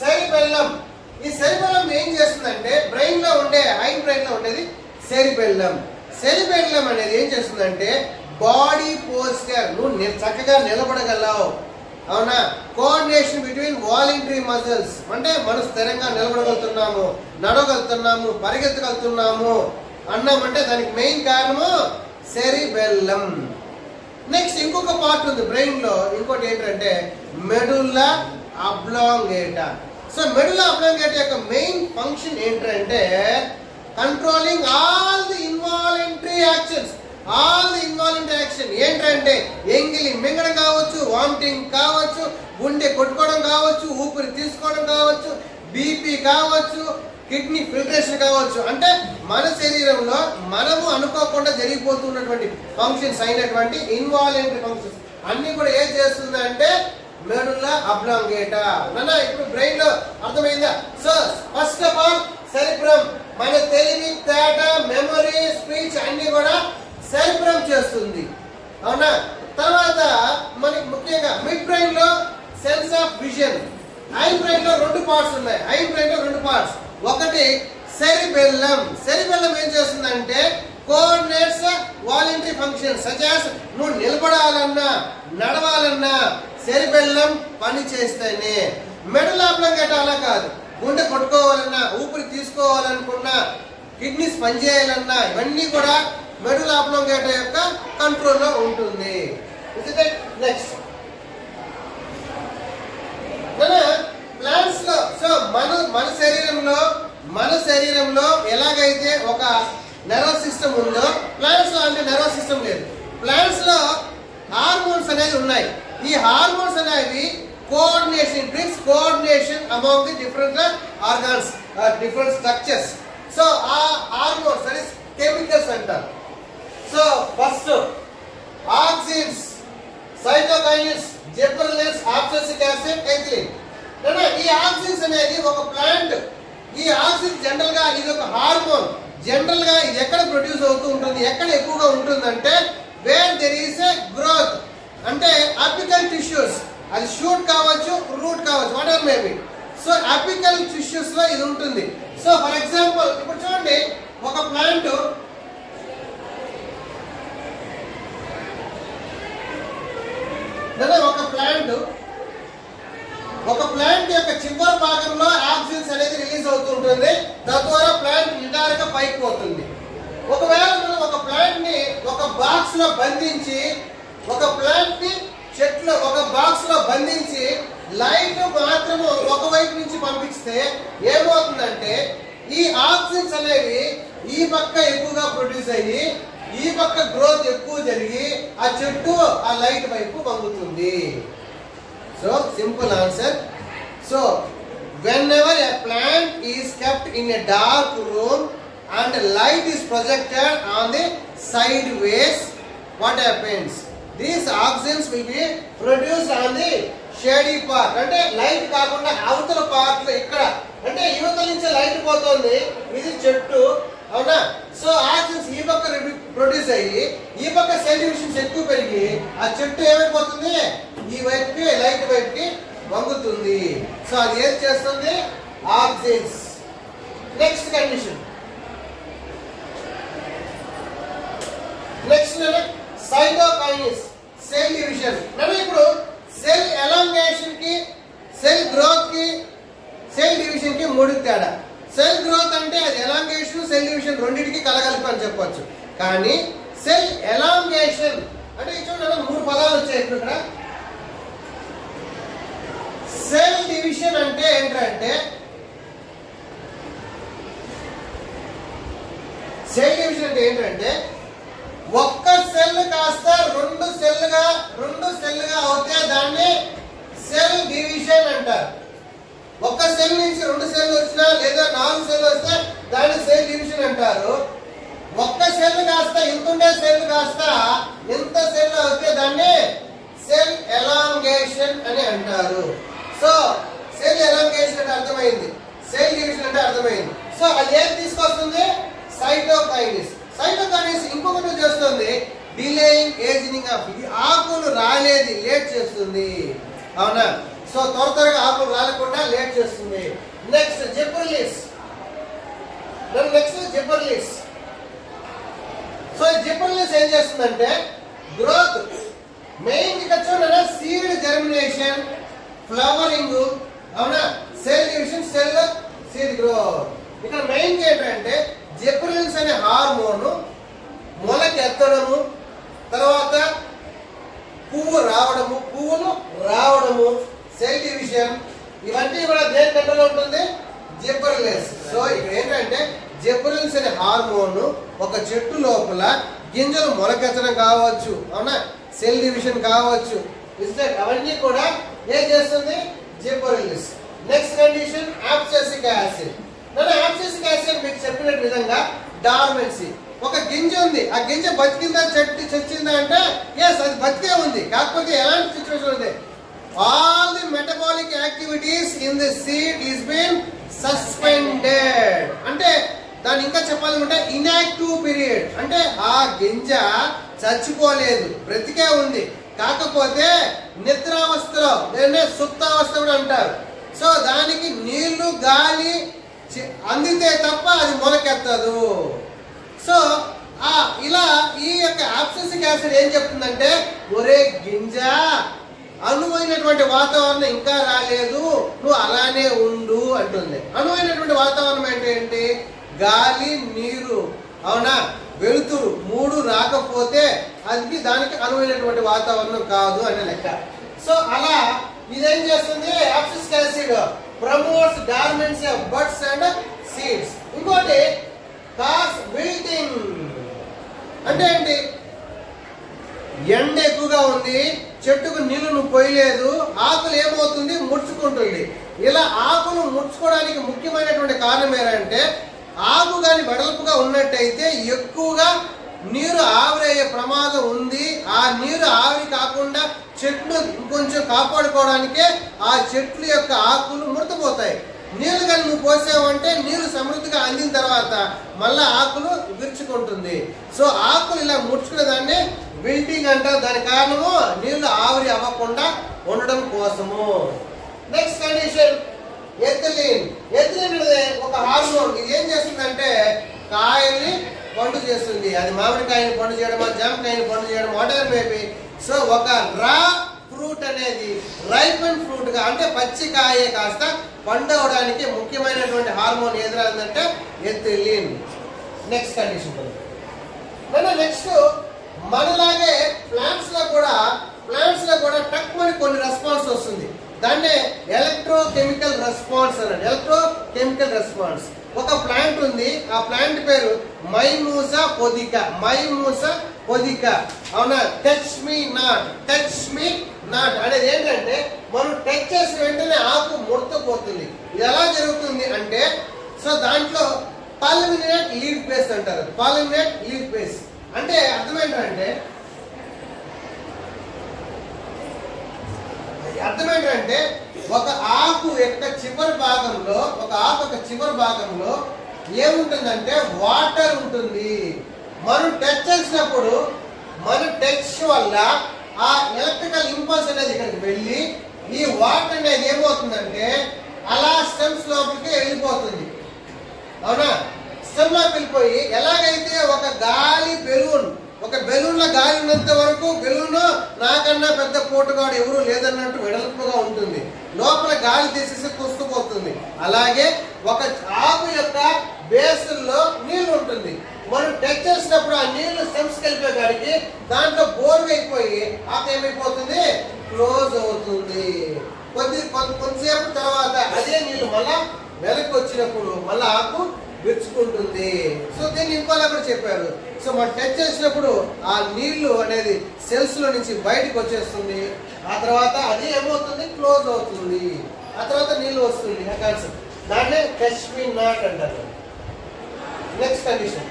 సెరిబెల్లమ్ ఈ సెరిబెల్లమ్ ఏం చేస్తుందంటే బ్రెయిన్ లో ఉండే హైండ్ బ్రెయిన్ లో ఉండేది సెరిబెల్లమ్. సెరిబెల్లమ్ అనేది ఏం చేస్తుందంటే బాడీ పోస్చర్, నువ్వు చక్కగా నిలబడగలవు, అవునా, కోఆర్డినేషన్ బిట్వీన్ వాలంటరీ మజిల్స్, అంటే మనం స్థిరంగా నిలబడగలుగుతున్నాము, నడవగలుగుతున్నాము, పరిగెత్తగలుగుతున్నాము అన్నామంటే దానికి మెయిన్ కారణము సెరిబెల్లమ్. నెక్స్ట్ ఇంకొక పార్ట్ ఉంది బ్రెయిన్ లో, ఇంకోటి ఏంటంటే medulla oblongata. So medulla oblongata యొక్క మెయిన్ ఫంక్షన్ ఏంటంటే controlling all the involuntary actions. All the involuntary action ఏంటంటే ఎంగిలి మింగడం కావచ్చు, వామిటింగ్ కావచ్చు, గుండె కొట్టుకోవడం కావచ్చు, ఊపిరి తీసుకోవడం కావచ్చు, బీపీ కావచ్చు, కిడ్నీ ఫిల్టరేషన్ కావచ్చు. అంటే మన శరీరంలో మనము అనుకోకుండా జరిగిపోతున్నటువంటి ఫంక్షన్స్ అయినటువంటి ఇన్వాలంటరీ ఫంక్షన్స్ అన్ని కూడా ఏం చేస్తుంది అంటే మెడుల్లా అబ్లాంగేటా. నాన్న ఇప్పుడు బ్రెయిన్ లో అర్థమైందా? So first of all cerebrum మన తెలివి, తేట, మెమరీ, స్పీచ్ అన్ని కూడా సెరిబ్రమ్ చేస్తుంది, అవునా. తర్వాత మనకి ముఖ్యంగా మిడ్ బ్రెయిన్ లో sense of vision. Hind brain లో రెండు పార్ట్స్ ఉన్నాయి. హైండ్ బ్రెయిన్ లో రెండు పార్ట్స్. ఒకటి సెరిబెల్లమ్. సెరిబెల్లమ్ ఏం చేస్తుందంటే coordinates voluntary functions such as నువ్వు నిలబడాలన్నా నడవాలన్నా సెరిబెల్లమ్ పని చేస్తేనే. మెడుల్లా అబ్లాంగేటా అలా కాదు. గుండె కొట్టుకోవాలన్నా, ఊపిరి తీసుకోవాలనుకున్నా, కిడ్నీస్ పనిచేయాలన్నా ఇవన్నీ కూడా మెడుల్లా అబ్లాంగేటా యొక్క కంట్రోల్లో ఉంటుంది. నెక్స్ట్ ప్లాంట్స్ లో సో మన శరీరంలో ఎలాగైతే ఒక నర్వస్ సిస్టమ్ ఉందో ప్లాంట్స్ లో అంటే నర్వస్ సిస్టమ్ లేదు. ప్లాంట్స్ లో హార్మోన్స్ అనేవి ఉన్నాయి. ఈ హార్మోన్స్ అనేవి coordination brings coordination among the different organs, different structures. So ఆ హార్మోన్స్ దట్ ఇస్ కెమికల్స్ అంటారు. So first auxins, cytokinins, gibberellins, abscisic acid, ethylene. ఈ ఆక్సిన్స్ అనేది ఒక ప్లాంట్. ఈ ఆక్సిన్ జనరల్ గా ఇది ఒక హార్మోన్. జనరల్ గా ఇది ఎక్కడ ప్రొడ్యూస్ అవుతూ ఉంటుంది, ఎక్కడ ఎక్కువగా ఉంటుందంటే where there is a growth, అంటే అపికల్ టిష్యూస్, అది షూట్ కావచ్చు, రూట్ కావచ్చు, what ever maybe. So apical tissues లో ఇది ఉంటుంది. సో ఫర్ ఎగ్జాంపుల్ ఇప్పుడు చూడండి, ఒక ప్లాంట్ ఒక ప్లాంట్ యొక్క చివరి భాగంలో ఆక్సిన్స్ అనేది రిలీజ్ అవుతుంటుంది. తద్వారా ప్లాంట్ నిటారుగా పైకి పోతుంది. ఒకవేళ మనం ఒక ప్లాంట్ ని ఒక బాక్స్ లో బంధించి, ఒక ప్లాంట్ ని చెట్లు ఒక బాక్స్ లో బంధించి లైట్ మాత్రము ఒకవైపు నుంచి పంపిస్తే ఏమవుతుందంటే ఈ ఆక్సిన్స్ అనేవి ఈ పక్క ఎక్కువగా ప్రొడ్యూస్ అయ్యి ఈ పక్క గ్రోత్ ఎక్కువ జరిగి ఆ చెట్టు ఆ లైట్ వైపు వంగుతుంది. So simple answer. So whenever a plant is kept in a dark room and light is projected on the sideways, what happens? These oxygens will be produced on the shady part. అంటే లైట్ కాకుండా అవతల పార్ట్ లో ఇక్కడ అంటే యువతల నుంచి లైట్ పోతుంది, ఇది చెట్టు అవునా. సో ఆక్సిజన్స్ ఈ పక్క ప్రొడ్యూస్ అయ్యి ఈ పక్క సెల్ డివిజన్స్ ఎక్కువ పెరిగి ఆ చెట్టు ఏమైపోతుంది, ఈ వైపుకి లైట్ వైపుకి వంగుతుంది. సో అది ఏం చేస్తుంది, oxygens. Next condition, next cytokinesis, cell division. అంటే ఇప్పుడు సెల్ ఎలాంగేషన్ కి సెల్ గ్రోత్ కి సెల్ డివిజన్ కి మూడు తేడా. సెల్ గ్రోత్ అంటే అది ఎలాంగేషన్ సెల్ డివిజన్ రెండింటికి కలగలిపి అని చెప్పొచ్చు. కానీ సెల్ ఎలాంగేషన్ అంటే చూడండి మూడు పదాలు వచ్చాయి ఇక్కడ. సెల్ డివిజన్ అంటే ఏంటంటే సెల్ డివిజన్ అంటే ఏంటంటే ఒక్క సెల్ కాస్త రెండు సెల్లుగా అవుతే దాన్ని సెల్ డివిజన్ అంటారు. ఒక్క సెల్ నుంచి రెండు సెల్ వచ్చినా లేదా నాలుగు సెల్ వస్తే దాన్ని సెల్ డివిజన్ అంటారు. ఒక్క సెల్ కాస్త ఇంతుండే సెల్ కాస్త ఇంత సెల్ అవుతే దాన్ని సెల్ ఎలాంగేషన్ అని అంటారు. సో సెల్ ఎలాంగేషన్ అంటే అర్థమైంది, సెల్ డివిజన్ అంటే అర్థమైంది. సో అది ఏం తీసుకొస్తుంది, సైటోకైనెసిస్. సైటోకైనెసిస్ ఇంకొకటి చేస్తుంది, డిలేయింగ్ ఏజింగ్ ఆఫ్. ఆకులు రాలేది లేట్ చేస్తుంది అవునా. సో త్వరగా ఆకులు రాలేకుండా లేట్ చేస్తుంది. నెక్స్ట్ జిబ్బర్లిస్. సో ఈ జిబ్బర్లిస్ ఏం చేస్తుందంటే గ్రోత్ మెయిన్ ఇక్కడ చూడండి, సీడ్ జర్మినేషన్, ఫ్లవరింగ్ అవునా, cell division, cell seed growth. ఇక్కడ మెయిన్ ఏంటంటే జిబ్బర్లిన్స్ అనే హార్మోన్ మొలకెత్తడము, తర్వాత పువ్వులు రావడము, సెల్ డివిజన్, ఇవన్నీ కూడా దేని కంట్రోల్లో ఉంటుంది, జిబ్బర్లిన్స్. సో ఇక్కడ ఏంటంటే జిబ్బర్లిన్స్ అనే హార్మోన్ ఒక చెట్టు లోపల గింజలు మొలకెత్తడం కావచ్చు అవునా, సెల్ డివిజన్ కావచ్చు, అవన్నీ కూడా ఏం చేస్తుంది, gibberellins. Next condition abscisic acid. Abscisic acid మీకు చెప్పిన విధంగా డార్మెన్సీ. ఒక గింజ ఉంది, ఆ గింజ బతికిందా చచ్చిందా అంటే ఎస్ అది బతికే ఉంది, కాకపోతే ఎలాంటి సిచ్యువేషన్ ఉంది, all the metabolic activities in the seed is been suspended. అంటే దాని ఇంకా చెప్పాలంటే inactive period, అంటే ఆ గింజ చచ్చిపోలేదు, బ్రతికే ఉంది, కాకపోతే నిద్రావస్థలో లేదా సుప్తావస్థ కూడా అంటారు. సో దానికి నీళ్లు గాలి అందితే తప్ప అది మొలకెత్తదు. సో ఇలా ఈ యొక్క అబ్సెసిక్ యాసిడ్ ఏం చెప్తుందంటే ఒరే గింజ అనువైనటువంటి వాతావరణం ఇంకా రాలేదు, నువ్వు అలానే ఉండు అంటుంది. అనువైనటువంటి వాతావరణం అంటే ఏంటి, గాలి నీరు అవునా, వెలుతురు మూడు రాకపోతే అది దానికి అనువైనటువంటి వాతావరణం కాదు అనే లెక్క. సో అలా ఇదేం చేస్తుంది, abscisic acid promotes dormancy of buds and seeds. ఇంకోటి కాస్ విల్టింగ్ అంటే ఏంటి, ఎండ ఎక్కువగా ఉంది, చెట్టుకు నీళ్లు నువ్వు పోయలేదు, ఆకులు ఏమవుతుంది, ముడుచుకుంటుంది. ఇలా ఆకులు ముడుచుకోవడానికి ముఖ్యమైనటువంటి కారణం ఏంటంటే ఆకు కానీ వెడల్పుగా ఉన్నట్టయితే ఎక్కువగా నీరు ఆవిరయ్యే ప్రమాదం ఉంది. ఆ నీరు ఆవిరి కాకుండా చెట్లు ఇంకొంచెం కాపాడుకోవడానికే ఆ చెట్ల యొక్క ఆకులు ముడతపోతాయి. నీళ్లు కానీ నువ్వు పోసావంటే నీరు సమృద్ధిగా అందిన తర్వాత మళ్ళా ఆకులు విరుచుకుంటుంది. సో ఆకులు ఇలా ముడుచుకునే దాన్ని విల్టింగ్ అంటారు. దాని కారణము నీళ్లు ఆవిరి అవ్వకుండా ఉండడం కోసము. Next condition ethylene. ఎథిలిన్ అనేది ఒక హార్మోన్. ఇది ఏం చేస్తుందంటే కాయల్ని పండు చేస్తుంది. అది మామిడికాయని పండు చేయడం, జామకాయని పండు చేయడం, వాటర్ మేబీ. సో ఒక రా ఫ్రూట్ అనేది రైపన్ ఫ్రూట్ గా అంటే పచ్చి కాయే కాస్త పండు అవడానికి ముఖ్యమైనటువంటి హార్మోన్ ఏదంటే ఎథిలిన్. Next condition. నెక్స్ట్ మనలాగే ప్లాంట్స్ లో కూడా టక్ మని కొన్ని రెస్పాన్స్ వస్తుంది. దాన్నే ఎలక్ట్రోకెమికల్ రెస్పాన్స్ అన్నాడు. ఎలక్ట్రోకెమికల్ రెస్పాన్స్ ఒక ప్లాంట్ ఉంది, ఆ ప్లాంట్ పేరు మైమూసా పొదికా. మైమూసా పొదికా. అవునా? Touch me not, touch me not అనేది ఏంటంటే మనం టచ్ చేసిన వెంటనే ఆకు ముడతపోతుంది. ఇది ఎలా జరుగుతుంది అంటే, సో దాంట్లో పాలిమినేట్ లీఫ్ బేస్ అంటారు. పాలిమినేట్ లీఫ్ బేస్ అంటే అర్థం ఏంటంటే ఒక ఆకు యొక్క చివరి భాగంలో ఏముంటుందంటే వాటర్ ఉంటుంది. మనం టచ్ చేసినప్పుడు మన టచ్ వల్ల ఆ ఎలక్ట్రికల్ ఇంపల్స్ అనేది ఇక్కడికి వెళ్ళి ఈ వాటర్ అనేది ఏమవుతుందంటే అలా స్టెమ్స్ లోపలికి వెళ్ళిపోతుంది. అవునా? స్టెమ్ లోకి వెళ్ళిపోయి ఎలాగైతే ఒక గాలి బెలూన్, ఒక బెలూన్ లో గాలి ఉన్నంత వరకు బెలూన్ నాకన్నా పెద్ద పోటుగాడు ఎవరు లేదన్నట్టు వెడల్పుగా ఉంటుంది, లోపల గాలి తీసేసి కుస్తుపోతుంది. అలాగే ఒక ఆకు యొక్క బేసుల్లో నీళ్లు ఉంటుంది. మనం టచ్ చేసినప్పుడు ఆ నీళ్లు స్టెమ్స్ వెళ్ళిపోయేకాడికి దాంట్లో బోర్ అయిపోయి ఆకు ఏమైపోతుంది, క్లోజ్ అవుతుంది. కొంతసేపు తర్వాత అదే నీళ్లు మళ్ళా వెనక్కి వచ్చినప్పుడు మళ్ళా ఆకు విరుచుకుంటుంది. సో దీన్ని ఇంకోలా కూడా చెప్పారు. సో మనం టచ్ చేసినప్పుడు ఆ నీళ్లు అనేది సెల్స్ లో నుంచి బయటకు వచ్చేస్తుంది. ఆ తర్వాత అది ఏమవుతుంది, క్లోజ్ అవుతుంది. ఆ తర్వాత నీళ్లు వస్తుంది. ఆ కాన్సెప్ట్ దాన్నే టచ్ మీ నాట్ అంటారు. Next condition.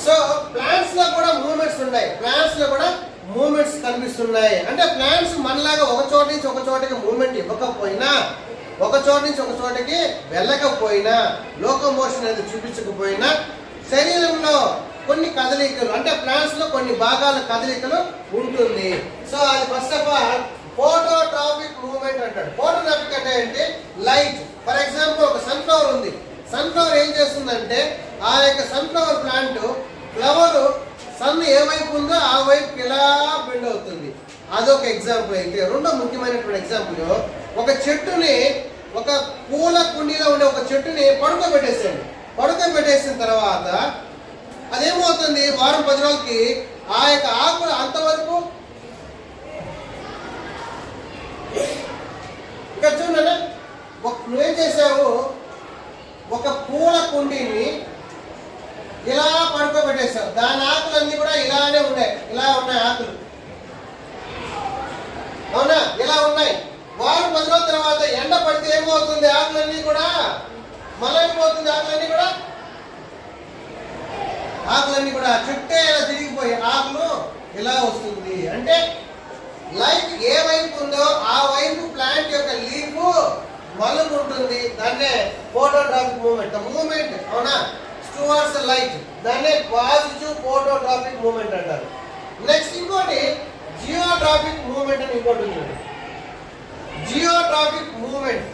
సో ప్లాంట్స్ లో కూడా మూవ్మెంట్స్ ఉన్నాయి. ప్లాంట్స్ లో కూడా మూవ్మెంట్స్ కనిపిస్తున్నాయి. అంటే ప్లాంట్స్ మనలాగా ఒక చోట నుంచి ఒక చోటకి మూవ్మెంట్ ఇవ్వకపోయినా, ఒక చోట నుంచి ఒక చోటకి వెళ్ళకపోయినా, లోకోమోషన్ అనేది చూపించకపోయినా, శరీరంలో కొన్ని కదలికలు అంటే ప్లాంట్స్ లో కొన్ని భాగాల కదలికలు ఉంటుంది. సో అది ఫస్ట్ ఆఫ్ ఆల్ ఫోటోట్రాఫిక్ మూవ్మెంట్ అంటాడు. ఫోటోట్రాఫిక్ అంటే ఏంటి? లైట్. ఫర్ ఎగ్జాంపుల్ ఒక సన్ఫ్లవర్ ఉంది. సన్ఫ్లవర్ ఏం చేస్తుందంటే ఆ యొక్క సన్ఫ్లవర్ ప్లాంట్ ఫ్లవర్ సన్ ఏ వైపు ఉందో ఆ వైపు ఇలా బెండ్ అవుతుంది. అదొక ఎగ్జాంపుల్. అయితే రెండో ముఖ్యమైనటువంటి ఎగ్జాంపుల్, ఒక చెట్టుని, ఒక పూల కుండీలో ఉండే ఒక చెట్టుని పడుకోబెట్టేసాడు. పడుకోబెట్టేసిన తర్వాత అదేమవుతుంది, వారం 10 రోజులకి ఆ యొక్క ఆకులు అంతవరకు ఇక్కడ చూడండి, నువ్వేం చేసావు, ఒక పూల కుండీని ఇలా పడుకోబెట్టేసావు. దాని ఆకులన్నీ కూడా ఇలానే ఉన్నాయి, ఇలా ఉన్నాయి ఆకులు. అవునా? ఇలా ఉన్నాయి. వారం 10 రోజుల తర్వాత ఎండ పడితే ఏమవుతుంది, ఆకులన్నీ కూడా మలైపోతుంది. ఆకులన్నీ కూడా చుట్టే ఇలా తిరిగిపోయి ఆకులు ఇలా వస్తుంది. అంటే లైట్ ఏ వైపు ఉందో ఆ వైపు ప్లాంట్ యొక్క లీఫ్ మలుగుంటుంది. దాన్నే ఫోటోట్రాఫిక్ మూవ్మెంట్. మూవ్మెంట్ అవునా, టువర్డ్స్ లైట్, దాన్నే పాజిటివ్ ఫోటోట్రాఫిక్ మూవ్మెంట్ అంటారు. నెక్స్ట్ ఇంకోటి జియోట్రాఫిక్ మూవ్మెంట్ అని ఇంకోటి ఉంది. జియోట్రాఫిక్ మూవ్మెంట్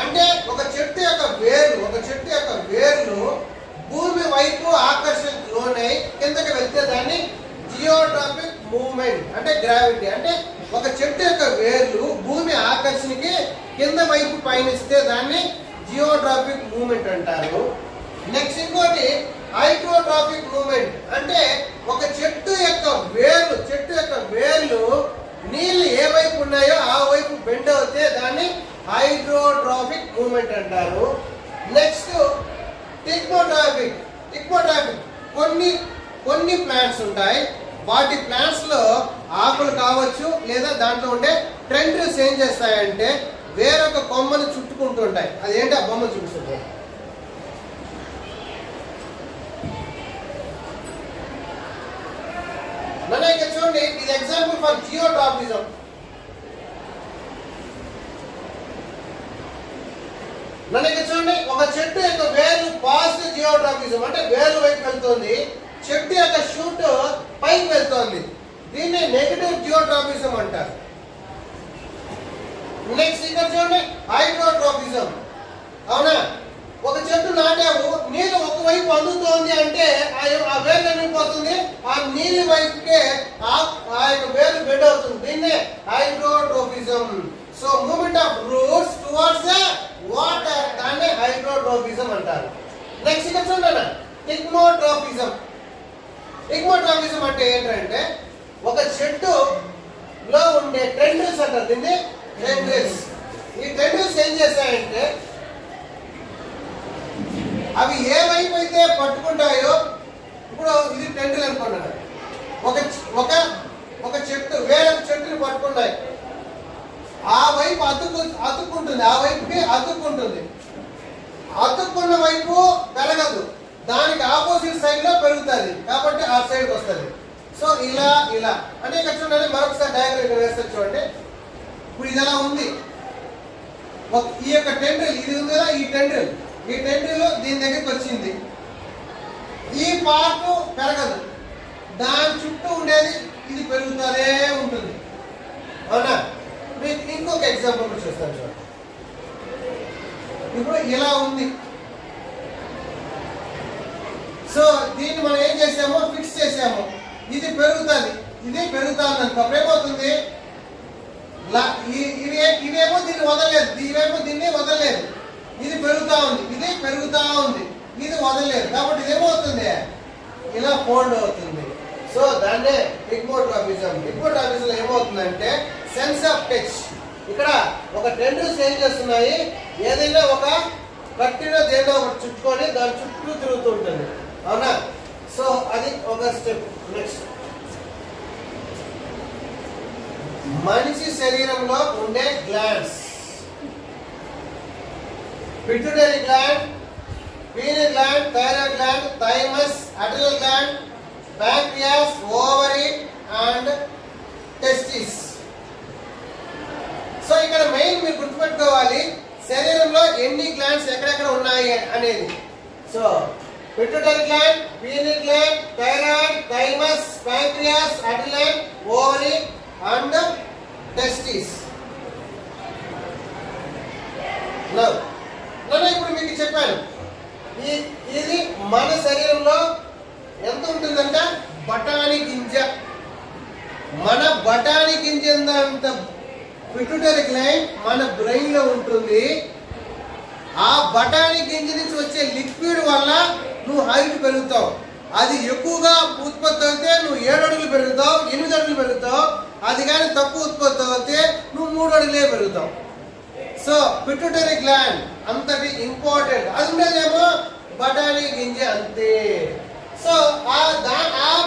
అంటే ఒక చెట్టు యొక్క వేర్లు భూమి వైపు ఆకర్షణకు లోనై కిందకి వెళ్తే దాన్ని జియోట్రాఫిక్ మూవ్మెంట్ అంటే గ్రావిటీ. అంటే ఒక చెట్టు యొక్క వేర్లు భూమి ఆకర్షణకి కింద వైపు పయనిస్తే దాన్ని జియోట్రాఫిక్ మూవ్మెంట్ అంటారు. నెక్స్ట్ ఇంకోటి హైడ్రోట్రాఫిక్ మూవ్మెంట్ అంటే ఒక చెట్టు యొక్క వేర్లు నీళ్లు ఏ వైపు ఉన్నాయో ఆ వైపు బెండ్ అవుతే దాన్ని హైడ్రోట్రాఫిక్ మూవ్మెంట్ అంటారు. నెక్స్ట్ టిగ్మోట్రాఫిక్. కొన్ని ప్లాంట్స్ ఉంటాయి, వాటి ప్లాంట్స్ లో ఆకులు కావచ్చు లేదా దాంట్లో ఉండే టెండ్రిల్స్ ఏం చేస్తాయంటే వేరొక కొమ్మను చుట్టుకుంటూ ఉంటాయి. అదేంటి ఆ బొమ్మ చూపిస్తుంటాయి. చూడండి, ఇది ఎగ్జాంపుల్ ఫర్ జియోట్రాఫిజం. చూడండి, ఒక చెట్టు యొక్క వేర్లు పాజిటివ్ జియోట్రాఫిజం అంటే వేర్లు వైపు వెళ్తుంది. చెట్టు యొక్క షూట్ పైకి వెళ్తోంది. దీన్ని నెగటివ్ జియోట్రాఫిజం అంటారు. నెక్స్ట్ ఇక్కడ చూడండి హైడ్రోట్రాఫిజం. అవునా, ఒక చెట్టు నాటావు, నీళ్ళు ఒకవైపు అందుతోంది అంటే ఆ వేర్లు వెళ్ళిపోతుంది, ఆ నీళ్ళ వైపుకే ఆ యొక్క వేర్లు బెండ్ అవుతుంది. దీన్నే hydrotropism. So movement of roots towards water, దాన్ని హైడ్రోట్రోఫిజం అంటారు. నెక్స్ట్ ఇక్కడ చూడండి టిగ్మోట్రోఫిజం. టిగ్మోట్రోఫిజం అంటే ఏంటంటే ఒక చెట్టులో ఉండే టెండ్రిల్స్ అంటారు. దీన్ని టెండ్రిల్స్. ఈ టెండిల్స్ ఏం చేస్తాయంటే అవి ఏ వైపు అయితే పట్టుకుంటాయో, ఇప్పుడు ఇది టెండిల్ అనుకున్నాను, ఒక చెట్టు వేరే చెట్టుని పట్టుకున్నాయి, ఆ వైపు అతుక్కుంటుంది, ఆ వైపుకి అతుక్కుంటుంది, అతుక్కున్న వైపు పెరగదు, దానికి ఆపోజిట్ సైడ్ లో పెరుగుతుంది కాబట్టి ఆ సైడ్కి వస్తుంది. సో ఇలా ఇలా అంటే ఇక్కడ చూడండి, మరొకసారి డయాగ్రామ్ వేస్తారు చూడండి. ఇప్పుడు ఇది ఎలా ఉంది, ఈ యొక్క టెండ్రిల్ ఇది ఉంది కదా, ఈ టెండ్రిల్ దీని దగ్గరికి వచ్చింది, ఈ పార్ట్ పెరగదు, దాని చుట్టూ ఉండేది ఇది పెరుగుతూనే ఉంటుంది. అవునా? మీకు ఇంకొక ఎగ్జాంపుల్ చూస్తాను చూడండి. ఇప్పుడు ఇలా ఉంది, సో దీన్ని మనం ఏం చేసామో ఫిక్స్ చేసాము, ఇది పెరుగుతుంది, ఇది పెరుగుతుంది అనుకో, ఏమవుతుంది, ఇవేమో దీన్ని వదలలేదు, ఇవేమో దీన్ని వదలలేదు, ఇది పెరుగుతా ఉంది, ఇది పెరుగుతా ఉంది, ఇది వదలలేదు, కాబట్టి ఇదేమవుతుంది, ఇలా ఫోల్డ్ అవుతుంది. సో దాన్నే హిప్నోట్రాపిజం. హిప్నోట్రాపిజంలో ఏమవుతుందంటే సెన్స్ ఆఫ్ టచ్. ఇక్కడ ఒక టెండిల్స్ ఏం చేస్తున్నాయి, ఏదైనా ఒక కట్టిలో దేనో ఒకటి చుట్టుకొని దాని చుట్టూ తిరుగుతూ ఉంటుంది. అవునా? సో అది ఒక స్టెప్. నెక్స్ట్, మనిషి శరీరంలో ఉండే glands: pituitary gland, pineal gland, thyroid gland, thymus, adrenal gland, pancreas, ovary and testis. So ఇక్కడ మెయిన్ మీరు గుర్తుపెట్టుకోవాలి, శరీరంలో ఎన్ని గ్లాండ్స్ ఎక్కడెక్కడ ఉన్నాయి అనేది. So pituitary gland, pineal gland, thyroid, thymus, pancreas, adrenal, ovary and testis. నేను ఇప్పుడు మీకు చెప్పాను, ఇది మన శరీరంలో ఎంత ఉంటుందంటే బఠానీ గింజ, మన బఠానీ గింజ అంత పిట్యూటరీ గ్లాండ్ మన బ్రెయిన్ లో ఉంటుంది. ఆ బఠానీ గింజ నుంచి వచ్చే లిక్విడ్ వల్ల నువ్వు హైట్ పెరుగుతావు. అది ఎక్కువగా ఉత్పత్తి అయితే నువ్వు 7 అడుగులు పెరుగుతావు, 8 అడుగులు పెరుగుతావు. అది కానీ తక్కువ ఉత్పత్తి అయితే నువ్వు 3 అడుగులే పెరుగుతావు. సో పిట్యూటరీ గ్లాండ్ అంతటి ఇంపార్టెంట్. అది ఉండేదేమో బఠానీ గింజ అంతే. సో ఆ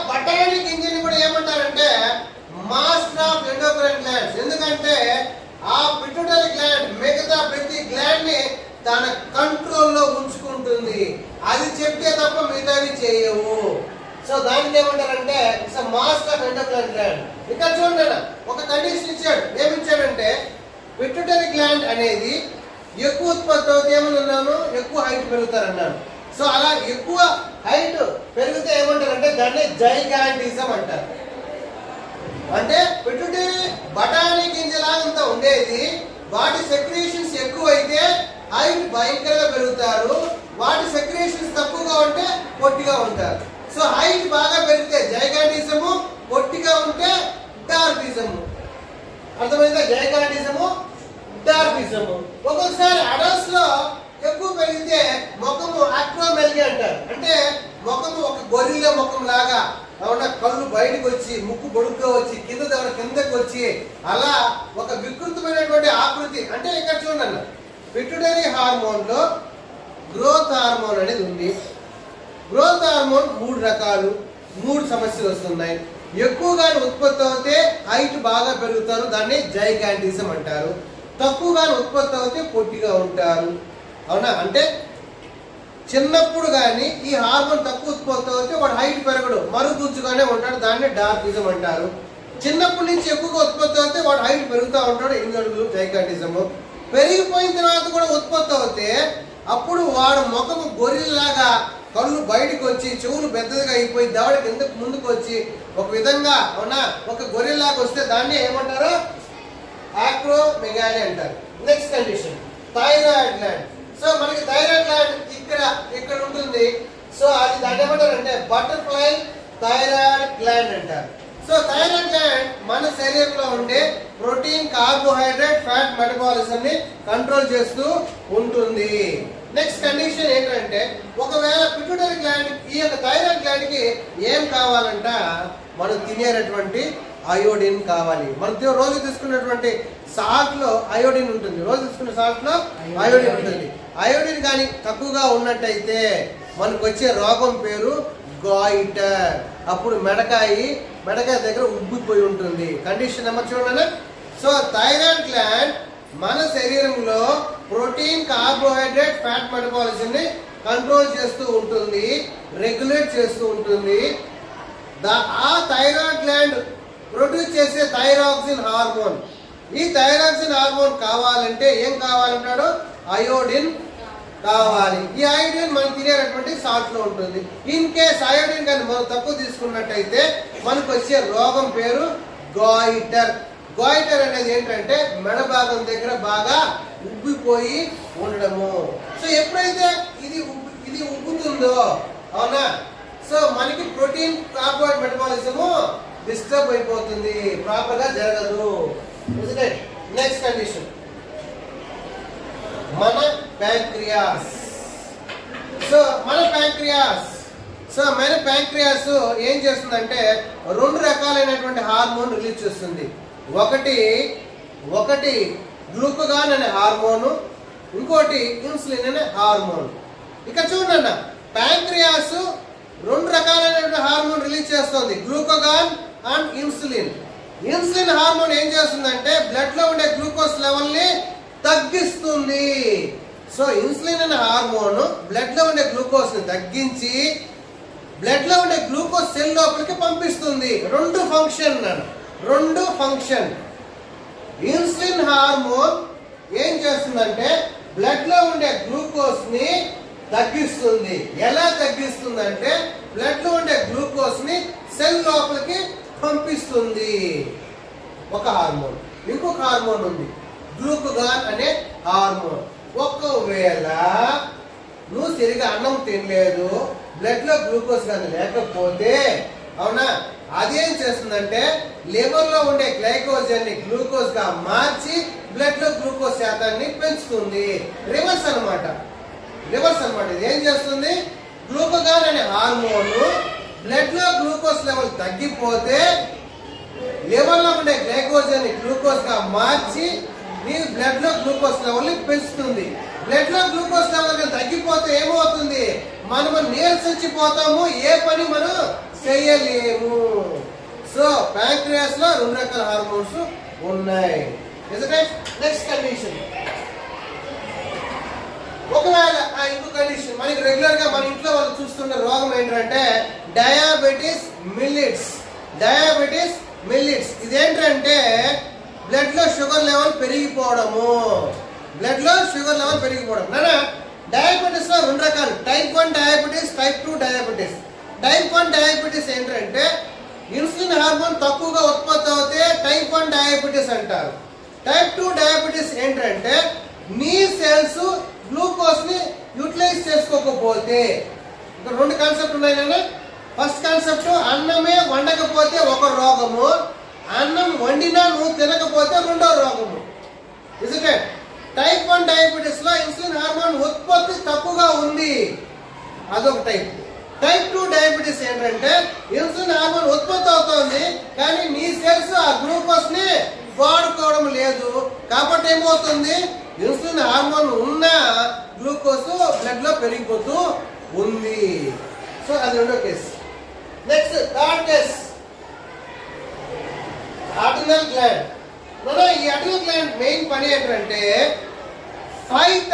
బఠానీ గింజని కూడా ఏమంటారంటే మాస్టర్ ఆఫ్ ఎండోక్రైన్ గ్లాండ్స్. ఎందుకంటే ఆ పిట్యూటరీ గ్లాండ్ మిగతా ప్రతి గ్లాండ్ ని తన కంట్రోల్లో ఉంచుకుంటుంది. అది చెప్తే తప్ప మిగతావి చేయవు. సో దానికి ఏమంటారంటే it's master of endocrine gland. ఇక్కడ చూడండి, ఒక కండిషన్ ఇచ్చాడు. ఏమిచ్చాడంటే పిట్యూటరీ గ్లాండ్ అనేది ఎక్కువ ఉత్పత్తి అవుతే ఏమన్నాను, ఎక్కువ హైట్ పెరుగుతారన్నాను. సో అలా ఎక్కువ హైట్ పెరిగితే ఏమంటారంటే దాన్ని జైగాంటిజం అంటారు. అంటే పిట్యూటరీ బఠానీ గింజలాగంతా ఉండేది, వాటి సెక్రీషన్స్ ఎక్కువైతే హైట్ భయంకరంగా పెరుగుతారు, వాటి సెక్రీషన్స్ తక్కువగా ఉంటే పొట్టిగా ఉంటారు. సో హైట్ బాగా పెరిగితే జైగాంటిజము, పొట్టిగా ఉంటే డార్ఫిజము. అర్థమైందా? జైగాంటిజము, డార్ఫిజము. ఒక్కొక్కసారి అడల్ట్స్ లో ఎక్కువ పెరిగితే ముఖము అక్రోమెల్గి అంటారు. అంటే ముఖము ఒక గొరిల్లా ముఖం లాగా, అవునా, కళ్ళు బయటకు వచ్చి, ముక్కు బొడుగ్గా వచ్చి, కిందకు వచ్చి, అలా ఒక వికృతమైనటువంటి ఆకృతి. అంటే ఇక్కడ చూడండి, పిట్యూటరీ హార్మోన్ లో గ్రోత్ హార్మోన్ అనేది ఉంది. గ్రోత్ హార్మోన్ 3 రకాలు, 3 సమస్యలు వస్తున్నాయి. ఎక్కువగా ఉత్పత్తి అవుతే హైట్ బాగా పెరుగుతారు, దాన్ని జైగాంటిజం అంటారు. తక్కువగా ఉత్పత్తి అవుతే పొట్టిగా ఉంటారు. అవునా? అంటే చిన్నప్పుడు కానీ ఈ హార్మోన్ తక్కువ ఉత్పత్తి అవుతే వాడు హైట్ పెరగడు, మరుగుజ్జుగానే ఉంటాడు, దాన్ని డార్ఫిజం అంటారు. చిన్నప్పటి నుంచి ఎక్కువగా ఉత్పత్తి అవుతే వాడు హైట్ పెరుగుతూ ఉంటాడు, 8 అడుగులు, జైగాంటిజము. పెరిగిపోయిన తర్వాత కూడా ఉత్పత్తి అవుతే అప్పుడు వాడు ముఖము గొర్రెలాగా, కళ్ళు బయటకు వచ్చి, చెవులు పెద్దదిగా అయిపోయి, దవడ కిందకు ముందుకు వచ్చి, ఒక విధంగా, అవునా, ఒక గొర్రెలాగా వస్తే దాన్ని ఏమంటారు, యాక్రోమెగాలి అంటారు. Next condition thyroid gland. So మనకి థైరాయిడ్ గ్లాండ్ ఇక్కడ ఉంటుంది. సో అది దాన్ని ఏమంటారు అంటే బటర్ఫ్లై థైరాయిడ్ గ్లాండ్ అంటారు. సో థైరాయిడ్ గ్లాండ్ మన శరీరంలో ఉండే ప్రోటీన్, కార్బోహైడ్రేట్, ఫ్యాట్ మెటబాలిజం ని కంట్రోల్ చేస్తూ ఉంటుంది. నెక్స్ట్ కండిషన్ ఏంటంటే ఒకవేళ పిట్యూటరీ గ్లాండ్, ఈ యొక్క థైరాయిడ్ గ్లాండ్ కి ఏం కావాలంట, మనం తినేటటువంటి అయోడిన్ కావాలి. మనం రోజు తీసుకున్నటువంటి సాల్ట్ లో అయోడిన్ ఉంటుంది, రోజు తీసుకునే సాల్ట్ లో అయోడిన్ ఉంటుంది. అయోడిన్ కానీ తక్కువగా ఉన్నట్టయితే మనకు వచ్చే రోగం పేరు గాయిటర్. అప్పుడు మెడకాయ దగ్గర ఉబ్బిపోయి ఉంటుంది. కండిషన్ నెంబర్ చూడండి. సో థైరాయిడ్ గ్లాండ్ మన శరీరంలో ప్రోటీన్, కార్బోహైడ్రేట్, ఫ్యాట్ మెటబాలిజం ని కంట్రోల్ చేస్తూ ఉంటుంది, రెగ్యులేట్ చేస్తూ ఉంటుంది. ఆ థైరాయిడ్ గ్లాండ్ ప్రొడ్యూస్ చేసే థైరాక్సిన్ హార్మోన్. ఈ థైరాక్సిన్ హార్మోన్ కావాలంటే ఏం కావాలంటాడు? అయోడిన్ కావాలి. ఈ అయోడిన్ మనం తినేటటువంటి సాల్ట్ లో ఉంటుంది. ఇన్ కేస్ అయోడిన్ కానీ మనం తక్కువ తీసుకున్నట్టయితే మనకు వచ్చే రోగం పేరు గాయిటర్. గాయిటర్ అనేది ఏంటంటే మెడ భాగం దగ్గర బాగా ఉబ్బిపోయి ఉండడము. సో ఎప్పుడైతే ఇది ఉబ్బుతుందో, అవునా, సో మనకి ప్రోటీన్, కార్బోహైడ్రేట్ మెటబాలిజము డిస్టర్బ్ అయిపోతుంది, ప్రాపర్ గా జరగదు. నెక్స్ట్ కండిషన్ మన ప్యాంక్రియాస్. సో మన ప్యాంక్రియాస్ ఏం చేస్తుందంటే 2 రకాలైనటువంటి హార్మోన్ రిలీజ్ చేస్తుంది. ఒకటి గ్లూకగాన్ అనే హార్మోను, ఇంకోటి ఇన్సులిన్ అనే హార్మోన్. ఇక చూడండి, ప్యాంక్రియాస్ 2 రకాలైన హార్మోన్ రిలీజ్ చేస్తుంది, glucagon and insulin. Insulin hormone ఏం చేస్తుందంటే బ్లడ్ లో ఉండే గ్లూకోజ్ లెవెల్ ని తగ్గిస్తుంది. సో ఇన్సులిన్ అనే హార్మోన్ బ్లడ్ లో ఉండే గ్లూకోజ్ ని తగ్గించి బ్లడ్ లో ఉండే గ్లూకోజ్ సెల్ లోపలికి పంపిస్తుంది. 2 ఫంక్షన్. ఇన్సులిన్ హార్మోన్ ఏం చేస్తుందంటే బ్లడ్ లో ఉండే గ్లూకోజ్ ని తగ్గిస్తుంది. ఎలా తగ్గిస్తుందంటే బ్లడ్ లో ఉండే గ్లూకోజ్ ని సెల్ లోపలికి పంపిస్తుంది. ఒక హార్మోన్. ఇంకొక హార్మోన్ ఉంది, గ్లూకగాన్ అనే హార్మోన్. ఒకవేళ నువ్వు సరిగా అన్నం తినలేదు, బ్లడ్ లో గ్లూకోజ్ కానీ లేకపోతే, అవునా, అదేం చేస్తుందంటే లివర్ లో ఉండే గ్లైకోజన్ ని గ్లూకోజ్ గా మార్చి బ్లడ్ లో గ్లూకోజ్ శాతాన్ని పెంచుతుంది. రివర్స్ అన్నమాట. ఇది ఏం చేస్తుంది? గ్లూకగాన్ అనే హార్మోన్ బ్లడ్ లో గ్లూకోజ్ లెవెల్ తగ్గిపోతే లివర్ లో ఉండే గ్లైకోజన్ ని గ్లూకోజ్ గా మార్చి నీ బ్లడ్ లో గ్లూకోజ్ లెవెల్ ని పెంచుతుంది. బ్లడ్ లో గ్లూకోజ్ లెవెల్ తగ్గిపోతే ఏమవుతుంది? మనం నీరసించిపోతాము, ఏ పని మనం చేయలేము. సో ప్యాంక్రియాస్ లో 2 రకాల హార్మోన్స్ ఉన్నాయి. నెక్స్ట్ కండిషన్, ఒకవేళ ఇంకో కండిషన్ మనకి రెగ్యులర్ గా మన ఇంట్లో వాళ్ళు చూస్తున్న రోగం ఏంటంటే డయాబెటిస్ మిల్లిట్స్. ఇదేంటంటే బ్లడ్ లో షుగర్ లెవెల్ పెరిగిపోవడము. నానా, డయాబెటిస్ లో 2 రకాలు, type 1 diabetes, type 2 diabetes. Type 1 diabetes ఏంటంటే ఇన్సులిన్ హార్మోన్ తక్కువగా ఉత్పత్తి అవుతే టైప్ 1 డయాబెటిస్ అంటారు. టైప్ 2 డయాబెటిస్ ఏంటంటే నీ సెల్స్ గ్లూకోజ్ ని యూటిలైజ్ చేసుకోకపోతే. ఇక్కడ 2 కాన్సెప్ట్ ఉన్నాయి కదా. ఫస్ట్ కాన్సెప్ట్, అన్నమే వండకపోతే ఒక రోగము, అన్నం వండినా నువ్వు తినకపోతే 2వ రోగము. టైప్ 1 డయాబెటిస్ లో ఇన్సులిన్ హార్మోన్ ఉత్పత్తి తక్కువగా ఉంది, అదొక టైప్. టైప్ 2 డయాబెటిస్ ఏంటంటే ఇన్సులిన్ హార్మోన్ ఉత్పత్తి అవుతోంది కానీ నీ సెల్స్ ఆ గ్లూకోజ్ ని వాడుకోవడం లేదు, కాబట్టి ఏమవుతుంది? ఇన్సులిన్ హార్మోన్ ఉన్న గ్లూకోజ్ బ్లడ్ లో పెరిగిపోతూ ఉంది. సో అది 2వ case. Next 3rd case, adrenal gland. ఈ అడ్రినల్ గ్లాండ్ మెయిన్ పని ఏంటంటే fight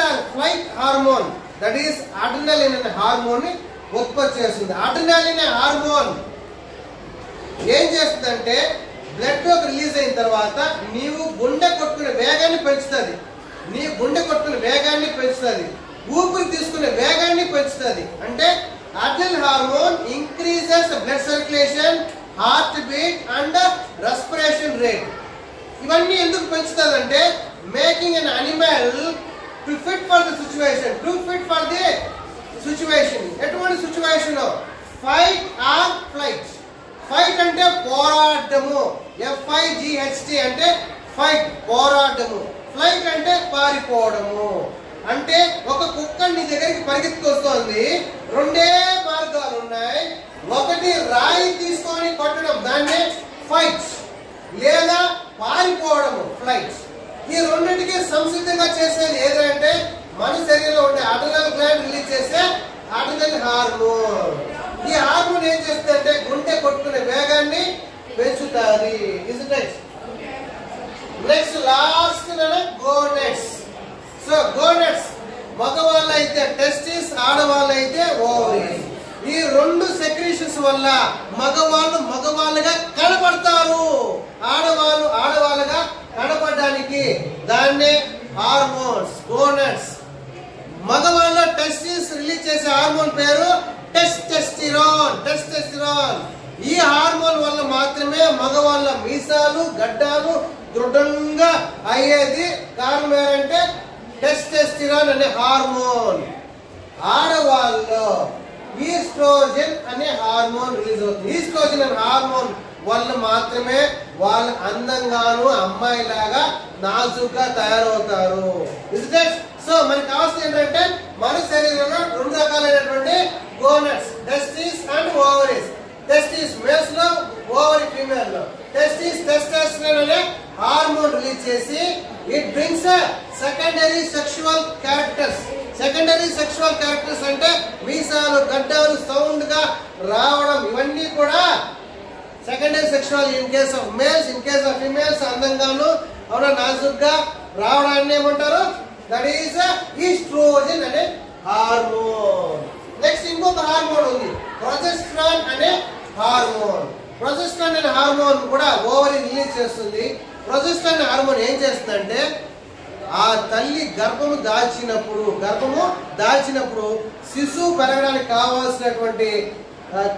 hormone, that is adrenaline అనే హార్మోన్ ని ఉత్పత్తి చేస్తుంది. అడ్రినలిన్ హార్మోన్ ఏం చేస్తుందంటే బ్లడ్ లోకి రిలీజ్ అయిన తర్వాత నీవు గుండె కొట్టుకునే వేగాన్ని పెంచుతుంది, ఊపిరి తీసుకునే వేగాన్ని పెంచుతుంది. అంటే adrenal hormone increases blood circulation, heart beat and respiration rate. ఇవన్నీ ఎందుకు పెంచుతుంది అంటే making an animal to fit for the situation. ఎటువంటి situation? Fight or flight. Fight అంటే పోరాడము, FIGHT అంటే ఫైట్, పోరాడము. ఫ్లైట్ అంటే పారిపోవడము. అంటే ఒక కుక్క నీ దగ్గరికి పరిగెత్తుకొస్తోంది, 2 మార్గాలు ఉన్నాయి. ఒకటి రాయి తీసుకొని కొట్టడం, దాన్నే ఫైట్, లేదా పారిపోవడము, ఫ్లైట్. ఈ రెండింటికి సంసిద్ధంగా చేసేది ఏదంటే మన శరీరంలో ఉండే అడ్రినల్ గ్లాండ్ రిలీజ్ చేసే అడ్రినల్ హార్మోన్. ఈ హార్మోన్ ఏం చేస్తుందంటే గుండె కొట్టుకునే వేగాన్ని పెంచుతాది. Next last gonads. So gonads మగవాళ్ళు అయితే టెస్టిస్, ఆడవాళ్ళు అయితే ఓవరీస్. ఈ రెండు సెక్రీషన్స్ వల్ల మగవాళ్ళుగా కనపడతారు, ఆడవాళ్ళు ఆడవాళ్ళుగా కనపడడానికి దాన్నే హార్మోన్స్ గోనెట్స్. మగవాళ్ళలో టెస్టిస్ రిలీజ్ చేసే హార్మోన్ పేరు టెస్టోస్టెరాన్. ఈ హార్మోన్ వల్ల మాత్రమే మగవాళ్ళ మీసాలు గడ్డాలు దృఢంగా అయ్యేది. కారణం ఏంటంటే టెస్టోస్టెరాన్ అనే హార్మోన్. ఆడవాళ్ళలో ఈస్ట్రోజన్ అనే హార్మోన్ రిలీజ్ అవుతుంది. ఈస్ట్రోజన్ అనే హార్మోన్ వల్ల మాత్రమే వాళ్ళు అందంగాను అమ్మాయిలాగా నాజుగ్గా తయారవుతారు. సో మనకి కావాల్సింది ఏంటంటే మన శరీరంలో రెండు రకాలైనటువంటి gonads, testis and ovaries. Testis males లో, ఓవరీ ఫీమేల్ లో. టెస్టిస్ టెస్టోస్టెరాన్ అనే హార్మోన్ రిలీజ్ చేసి it brings secondary sexual characters. Secondary sexual characters అంటే మీసాలు గడ్డాలు సౌండ్ గా రావడం, ఇవన్నీ కూడా secondary sexual. In case of males, in case of females అందంగాను అవునా నాజుగ్గా రావడాన్ని ఏమంటారు? దట్ ఈస్ ఈస్ట్రోజన్ అనే హార్మోన్. నెక్స్ట్ ఇంకొక హార్మోన్ ఉంది, ప్రొజెస్టరాన్ అనే హార్మోన్. ప్రొజెస్టరాన్ అనే హార్మోన్ కూడా ఓవరీ రిలీజ్ చేస్తుంది. ప్రొజెస్టరాన్ హార్మోన్ ఏం చేస్తుందంటే ఆ తల్లి గర్భము దాల్చినప్పుడు శిశువు పెరగడానికి కావాల్సినటువంటి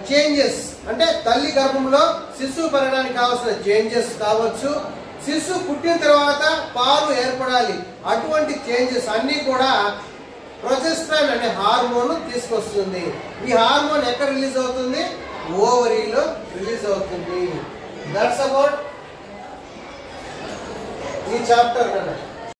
చేంజెస్, అంటే తల్లి గర్భంలో శిశువు పెరగడానికి కావాల్సిన చేంజెస్ కావచ్చు, శిశువు పుట్టిన తర్వాత పాలు ఏర్పడాలి, అటువంటి చేంజెస్ అన్ని కూడా ప్రొజెస్టరాన్ అనే హార్మోన్ తీసుకొస్తుంది. ఈ హార్మోన్ ఎక్కడ రిలీజ్ అవుతుంది? ఓవరీలో రిలీజ్ అవుతుంది. దట్స్ అబౌట్ ఈ చాప్టర్.